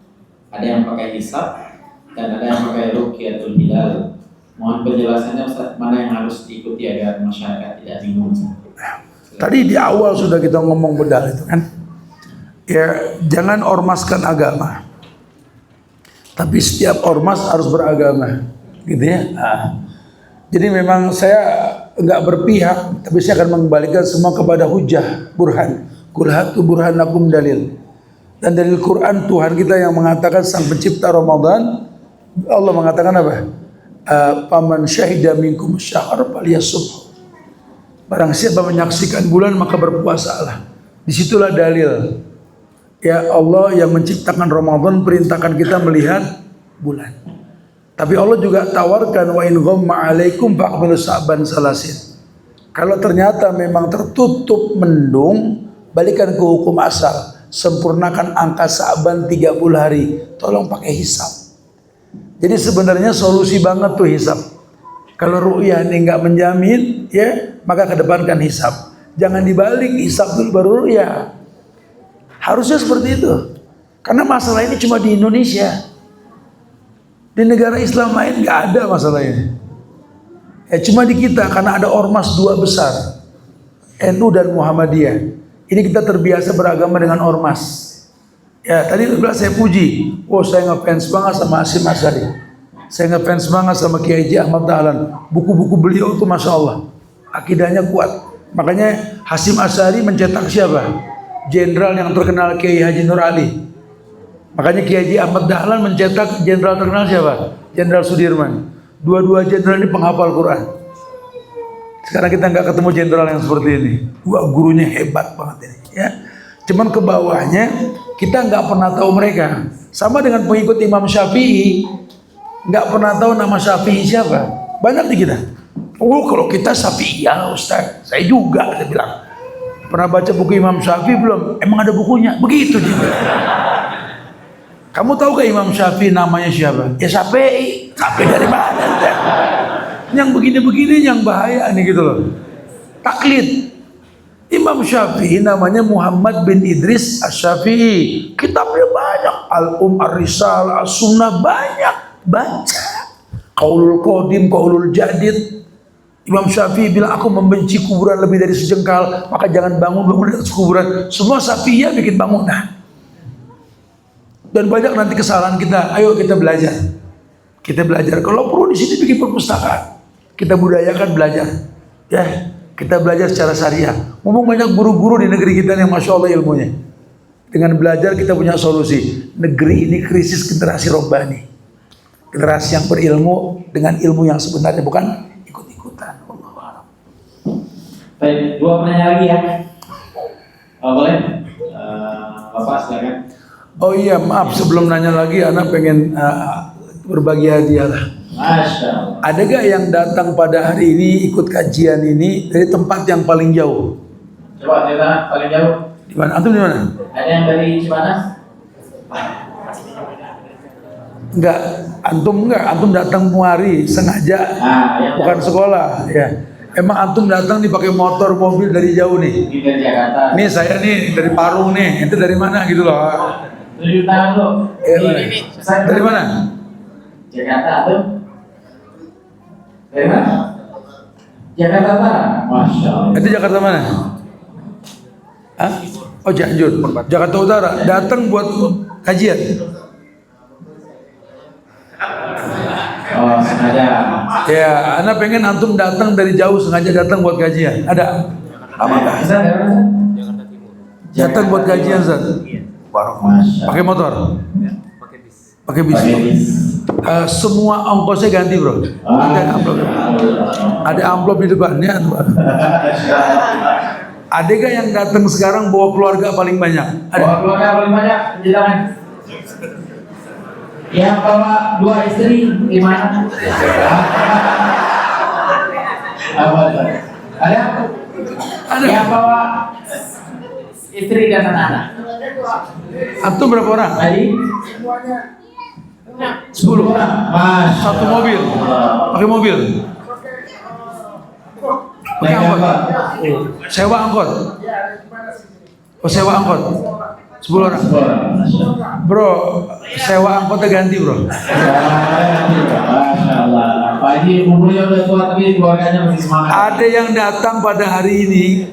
Ada yang pakai hisab dan ada yang pakai ruqyatul hilal. Mohon penjelasannya Ustaz, mana yang harus diikuti agar masyarakat tidak bingung? Tadi di awal sudah kita ngomong bedal itu kan. Ya, jangan ormaskan agama. Tapi setiap ormas harus beragama. Gitu ya. Nah, jadi memang saya enggak berpihak, tapi saya akan mengembalikan semua kepada hujah, burhan. Qul hatu burhanakum dalil. Dan dalil Quran Tuhan kita yang mengatakan sang pencipta Ramadan, Allah mengatakan apa? Paman syahida minkum syahr falyasum. Barang siapa menyaksikan bulan maka berpuasalah. Disitulah dalil. Ya Allah yang menciptakan Ramadan perintahkan kita melihat bulan. Tapi Allah juga tawarkan wa in ghamma alaikum faqbilu sa'ban salasin. Kalau ternyata memang tertutup mendung, balikan ke hukum asal. Sempurnakan angka Sa'ban 30 hari. Tolong pakai hisab. Jadi sebenarnya solusi banget tuh hisab. Kalau ru'yah ini nggak menjamin, ya maka kedepankan hisab. Jangan dibalik, hisab dulu baru ru'yah. Harusnya seperti itu. Karena masalah ini cuma di Indonesia. Di negara Islam lain nggak ada masalah ini. Ya cuma di kita karena ada ormas 2 besar, NU dan Muhammadiyah. Ini kita terbiasa beragama dengan ormas. Ya tadi saya puji, saya ngefans banget sama Hasyim Asy'ari. Saya ngefans banget sama Kiai Haji Ahmad Dahlan. Buku-buku beliau itu Masya Allah, akidahnya kuat. Makanya Hasyim Asy'ari mencetak siapa? Jenderal yang terkenal Kiai Haji Nur Ali. Makanya Kiai Haji Ahmad Dahlan mencetak jenderal terkenal siapa? Jenderal Sudirman. Dua-dua jenderal ini penghafal Quran. Sekarang kita nggak ketemu jenderal yang seperti ini. Wah gurunya hebat banget ini. Ya, cuman ke bawahnya kita nggak pernah tahu mereka. Sama dengan pengikut Imam Syafi'i, nggak pernah tahu nama Syafi'i siapa. Banyak di kita. Oh kalau kita Syafi'i ya Ustaz, saya juga saya bilang. Pernah baca buku Imam Syafi'i belum? Emang ada bukunya? Begitu dia. Kamu tahu gak Imam Syafi'i namanya siapa? Ya Syafi'i. Syafi'i dari mana? Yang begini-begini yang bahaya nih gitu loh. Taklid. Imam Syafi'i namanya Muhammad bin Idris Asy-Syafi'i. Kitabnya banyak. Ar-Risalah, As-Sunnah banyak. Baca. Qaulul Qadim, Qaulul Jadid. Imam Syafi'i bilang aku membenci kuburan lebih dari sejengkal, maka jangan bangun di atas kuburan. Semua Syafi'iyah bikin bangunan. Dan banyak nanti kesalahan kita. Ayo kita belajar. Kita belajar. Kalau perlu di sini bikin perpustakaan. Kita budayakan belajar. Ya, kita belajar secara syariah. Ngomong banyak guru-guru di negeri kita yang masya Allah ilmunya. Dengan belajar kita punya solusi. Negeri ini krisis generasi robbani. Generasi yang berilmu dengan ilmu yang sebenarnya, bukan ikut-ikutan. Wallahualam. Baik, 2 pertanyaan lagi ya. Boleh? Bapak silakan. Oh iya, maaf sebelum nanya lagi, anak pengen berbagi hadiah lah. Masya Allah. Ada gak yang datang pada hari ini ikut kajian ini dari tempat yang paling jauh? Coba cerita paling jauh. Di mana? Antum di mana? Ada yang dari Cipanas? Enggak, antum datang kemari sengaja, Yang bukan sekolah, ya. Emang antum datang nih pakai motor, mobil dari jauh nih. Ini dari Jakarta. Nih saya nih dari Parung nih, itu dari mana gitu loh? 7 tahun lo. Ini. Dari mana? Jakarta tuh. Dari mana? Jakarta Barat. Masya Allah. Itu Jakarta mana? Hah? Oh Cianjur, Jakarta Utara. Datang buat kajian. Oh, sengaja. Ya, anak pengen antum datang dari jauh sengaja datang buat kajian. Ada? Apakah? Bisa dari mana? Datang buat kajian, Zat. Masya. Pakai motor? Pakai bis. Pakai bis. Semua ongkosnya ganti, bro. Ada amplop. Ada amplop di depannya. Ada gak yang datang sekarang bawa keluarga paling banyak? Ada. Bawa keluarga paling banyak, jangan. Yang bawa 2 istri gimana? Ada? Ada. Yang bawa istri dan anak-anak. Antum berapa orang? Tadi 10 orang. Mas. Satu mobil. Pakai mobil. Pakai angkot. Sewa angkot. Oh sewa angkot. 10 orang. Bro, sewa angkotnya ganti, bro. Masya Allah. Pak Haji umurnya udah tua tapi keluarganya masih semangat. Ada yang datang pada hari ini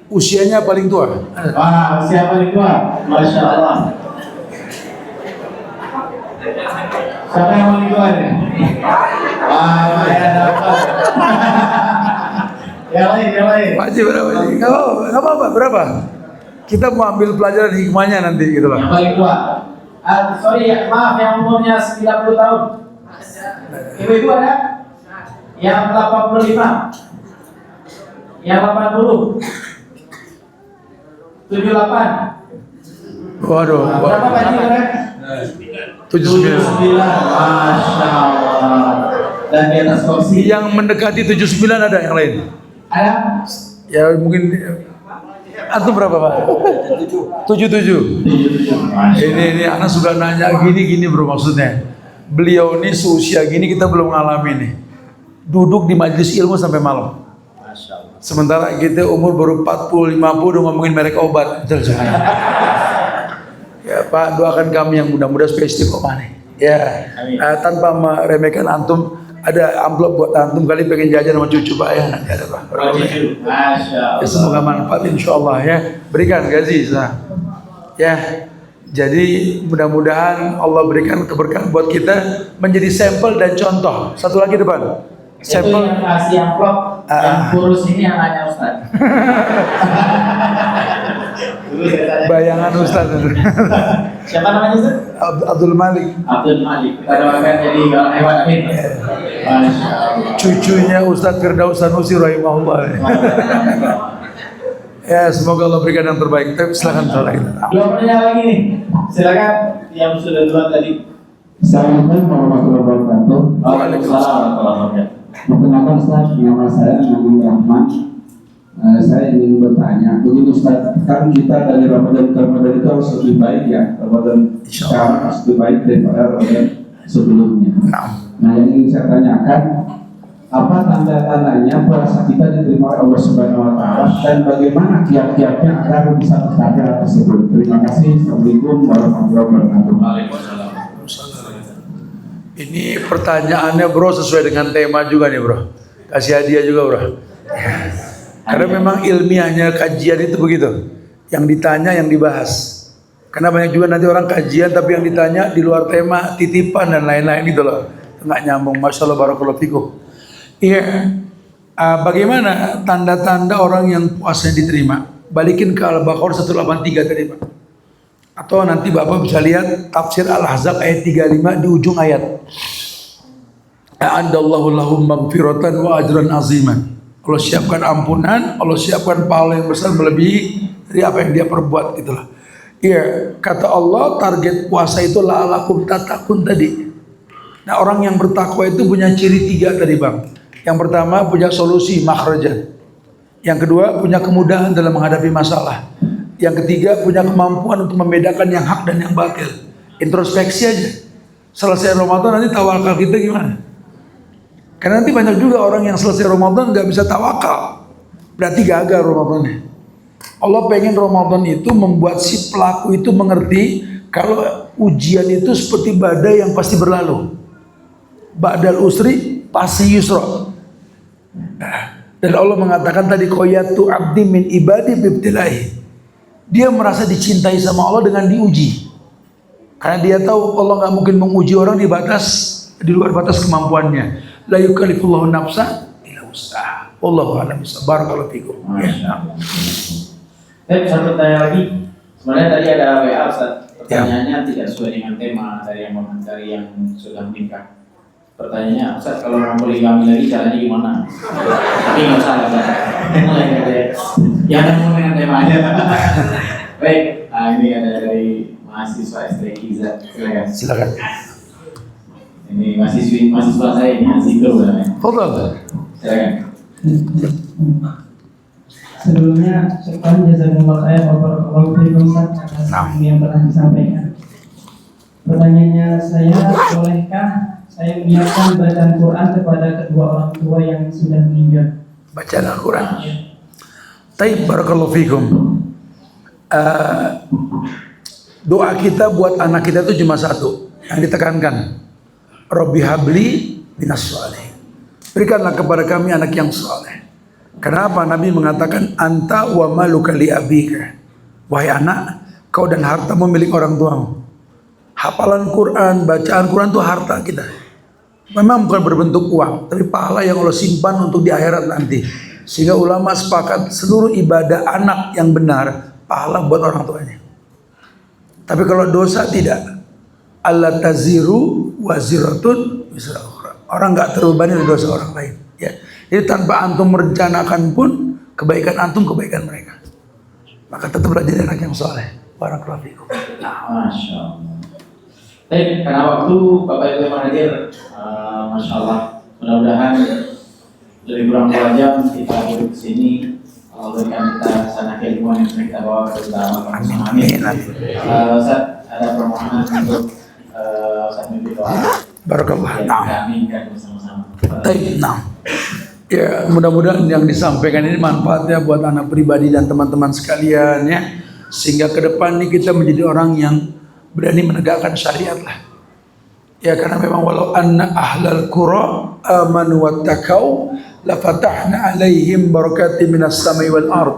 usianya paling tua. Wah, siapa nih tua? Masya Allah. Siapa yang paling tua nih? Wah, ya dapat. Yang lain. Pak Haji berapa? Gak apa-apa, berapa? Kita mau ambil pelajaran hikmahnya nanti gitu Yang loh. paling tua. Sorry ya, maaf yang umurnya 90 tahun. Ibu-ibu ada? Yang 85. Yang 80. 78. Waduh. Berapa Pak Haji kemarin? 79. Masya Allah. Dan di atas kursi Yang mendekati 79 ada yang lain? ada? Ya mungkin. Antum berapa, Pak? 77. Ini anak suka nanya gini bro, maksudnya. Beliau ini seusia gini kita belum ngalamin nih. Duduk di majelis ilmu sampai malam. Sementara kita umur baru 40, 50 udah ngomongin merek obat. Ya Pak, doakan kami yang mudah-mudahan supaya istiqomah nih. Ya, tanpa meremehkan antum, ada amplop buat antum kali pengen jajan sama cucu Pak ya, nanti ada Pak. Masya Allah. Ya, semoga manfaat insya Allah ya. Berikan gazi ya. Jadi mudah-mudahan Allah berikan keberkahan buat kita menjadi sampel dan contoh. Satu lagi depan. Sampel yang kasih amplop yang kurus ini yang nanya Ustaz. Bayangan Ustaz. Siapa namanya Ustaz? Abdul Malik. Abdul Malik. Kita doakan jadi orang hewan amin. Masya Allah. Cucunya Ustaz Firdaus Sanusi rahimahullah. Ya, semoga Allah berikan yang terbaik. Tapi silakan soal kita. 2 pertanyaan lagi nih. Silakan yang sudah duluan tadi. Assalamualaikum warahmatullahi wabarakatuh. Waalaikumsalam warahmatullahi wabarakatuh. Perkenalkan Ustaz, nama saya Nabi Rahman. Saya ingin bertanya, begini Ustaz, kan kita dari Ramadan ke Ramadan itu harus lebih baik ya. Ramadan sekarang harus lebih baik daripada Ramadan sebelumnya. Nah, yang ingin saya tanyakan, apa tanda-tandanya puasa kita diterima oleh Allah Subhanahu Wa Taala dan bagaimana kiat-kiatnya agar bisa tercapai hal tersebut? Terima kasih. Assalamualaikum warahmatullahi wabarakatuh. Waalaikumsalam. Ini pertanyaannya bro sesuai dengan tema juga nih bro. Kasih hadiah juga bro. Karena memang ilmiahnya kajian itu begitu. Yang ditanya, yang dibahas. Karena banyak juga nanti orang kajian tapi yang ditanya di luar tema, titipan dan lain-lain gitu loh. Nggak nyambung. Masya Allah, barakallahu fikum. Iya. Bagaimana tanda-tanda orang yang puasanya diterima? Balikin ke Al-Baqarah 183 tadi Pak. Atau nanti Bapak bisa lihat tafsir Al-Ahzab ayat 35 di ujung ayat. A'adallahu lahum maghfiratan wa ajran aziman. Allah siapkan ampunan, Allah siapkan pahala yang besar melebihi dari apa yang dia perbuat gitulah. Iya, kata Allah target puasa itu la'alakum tatakun tadi. Nah, orang yang bertakwa itu punya ciri 3 tadi Bang. Yang pertama punya solusi makhrajan. Yang kedua punya kemudahan dalam menghadapi masalah. Yang ketiga punya kemampuan untuk membedakan yang hak dan yang batil. Introspeksi aja. Selesai Ramadan nanti tawakal kita gimana? Karena nanti banyak juga orang yang selesai Ramadan nggak bisa tawakal. Berarti gagal Ramadannya. Allah pengen Ramadan itu membuat si pelaku itu mengerti kalau ujian itu seperti badai yang pasti berlalu. Ba'dal usri pasti yusra. Dan Allah mengatakan tadi qoyatu abdi min ibadi bibtilahi. Dia merasa dicintai sama Allah dengan diuji. Karena dia tahu Allah nggak mungkin menguji orang di luar batas kemampuannya. La yukallifullahu nafsan illa wus'aha. Wallahu a'lam bishawab. Barakallahu fikum. Satu tanya lagi. Sebenarnya tadi ada WA Ustaz. Pertanyaannya tidak sesuai dengan tema dari yang sudah menikah. Pertanyaannya, Ustaz kalau mau poligami lagi caranya gimana? Tapi nggak usah yang mau dengan temanya. Baik, ini ada dari mahasiswa STKIZA. Silakan. Ini mahasiswa saya ini Azikul namanya. Fadhal. Silakan. Sebelumnya syukran jazakumullah khair wa barakallahu fiikum atas yang telah disampaikan. Pertanyaannya bolehkah saya menyiapkan bacaan Quran kepada kedua orang tua yang sudah meninggal? Bacaan Al-Quran. Taib, barakallahu fiikum. Doa kita buat anak kita itu cuma satu yang ditekankan. Rabbi habli minas sholihin. Berikanlah kepada kami anak yang soleh. Kenapa Nabi mengatakan anta wa maluka li abika? Wahai anak, kau dan hartamu milik orang tuamu. Hafalan Quran, bacaan Quran itu harta kita. Memang bukan berbentuk uang, tapi pahala yang Allah simpan untuk di akhirat nanti. Sehingga ulama sepakat seluruh ibadah anak yang benar pahala buat orang tuanya. Tapi kalau dosa tidak. Allah taziru waziratun misal orang nggak terbebani dari dosa orang lain. Ya. Jadi tanpa antum merencanakan pun kebaikan antum kebaikan mereka. Maka tetaplah jadi anak yang soleh. Barakallahu fikum. Masya Allah. Baik, karena waktu Bapak Ibu yang hadir, Masya Allah. Mudah-mudahan lebih kurang 2 jam kita duduk di sini. Allah berikan kita sana keilmuan yang kita bawa ke dalam. Amin. Ustaz, ada permohonan untuk Ustaz mimpi doa. Barakallah. Kami kan bersama-sama. Baik, ya mudah-mudahan yang disampaikan ini manfaatnya buat anak pribadi dan teman-teman sekalian ya, sehingga ke depan ini kita menjadi orang yang berani menegakkan syariat lah. Ya karena memang walau anna ahlal qura amanu wattaqau la fatahna alaihim barakatim minas samai wal ard.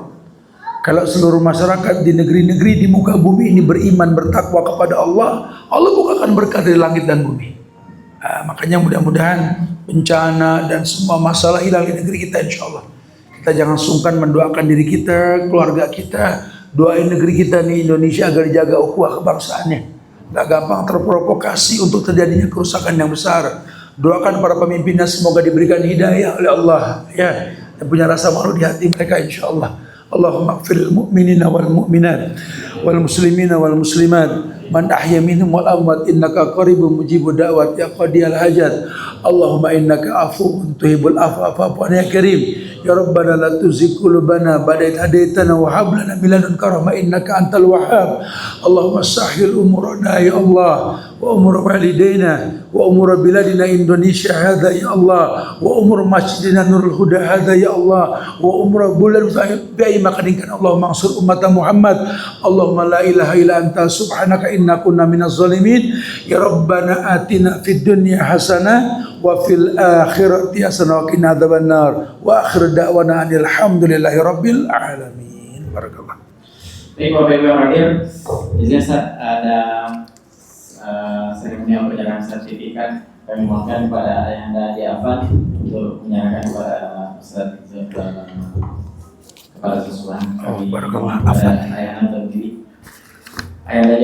Kalau seluruh masyarakat di negeri-negeri di muka bumi ini beriman bertakwa kepada Allah, Allah bukakan berkah dari langit dan bumi. Makanya mudah-mudahan bencana dan semua masalah hilang di negeri kita insya Allah. Kita jangan sungkan mendoakan diri kita, keluarga kita, doain negeri kita nih Indonesia agar dijaga ukhuwah kebangsaannya. Gak gampang terprovokasi untuk terjadinya kerusakan yang besar. Doakan para pemimpinnya semoga diberikan hidayah oleh Allah ya, dan punya rasa malu di hati mereka insya Allah. Allahumma ighfiril mu'minina wal mu'minat wal muslimina wal muslimat man ahya minhum wal amwat innaka qaribun mujibud da'wat ya qadiyal hajat. Allahumma innaka afuwun tuhibbul afwa fa'fu ya karim. Ya Rabbana la tuzigh qulubana ba'da idh hadaitana wa hab lana min ladunka rahmah innaka antal wahhab. Allahumma sahhil umurana ya Allah wa umur walidayna wa umur biladina Indonesia hadha ya Allah wa umur masjidina Nurul Huda hadha ya Allah wa umur bulan bi'i maqadinkan Allahumma ansur ummata Muhammad. Allahumma Allahumma la ilaha illa anta subhanaka inna kunna minaz zalimin. Ya Rabbana atina fid dunya hasanah wa fil akhirati hasanah wa qina adzabannar. Wa akhir da'wana alhamdulillahi rabbil alamin. Barakallah. Baik, Bapak Ibu yang hadir, izin Ustaz, ada seremonial penyerahan sertifikat. Kami mohonkan kepada Ayahanda Diafan untuk menyerahkan kepada Ustaz kepala susulan kami. Barakallah. Ayahanda berdiri. Ayahanda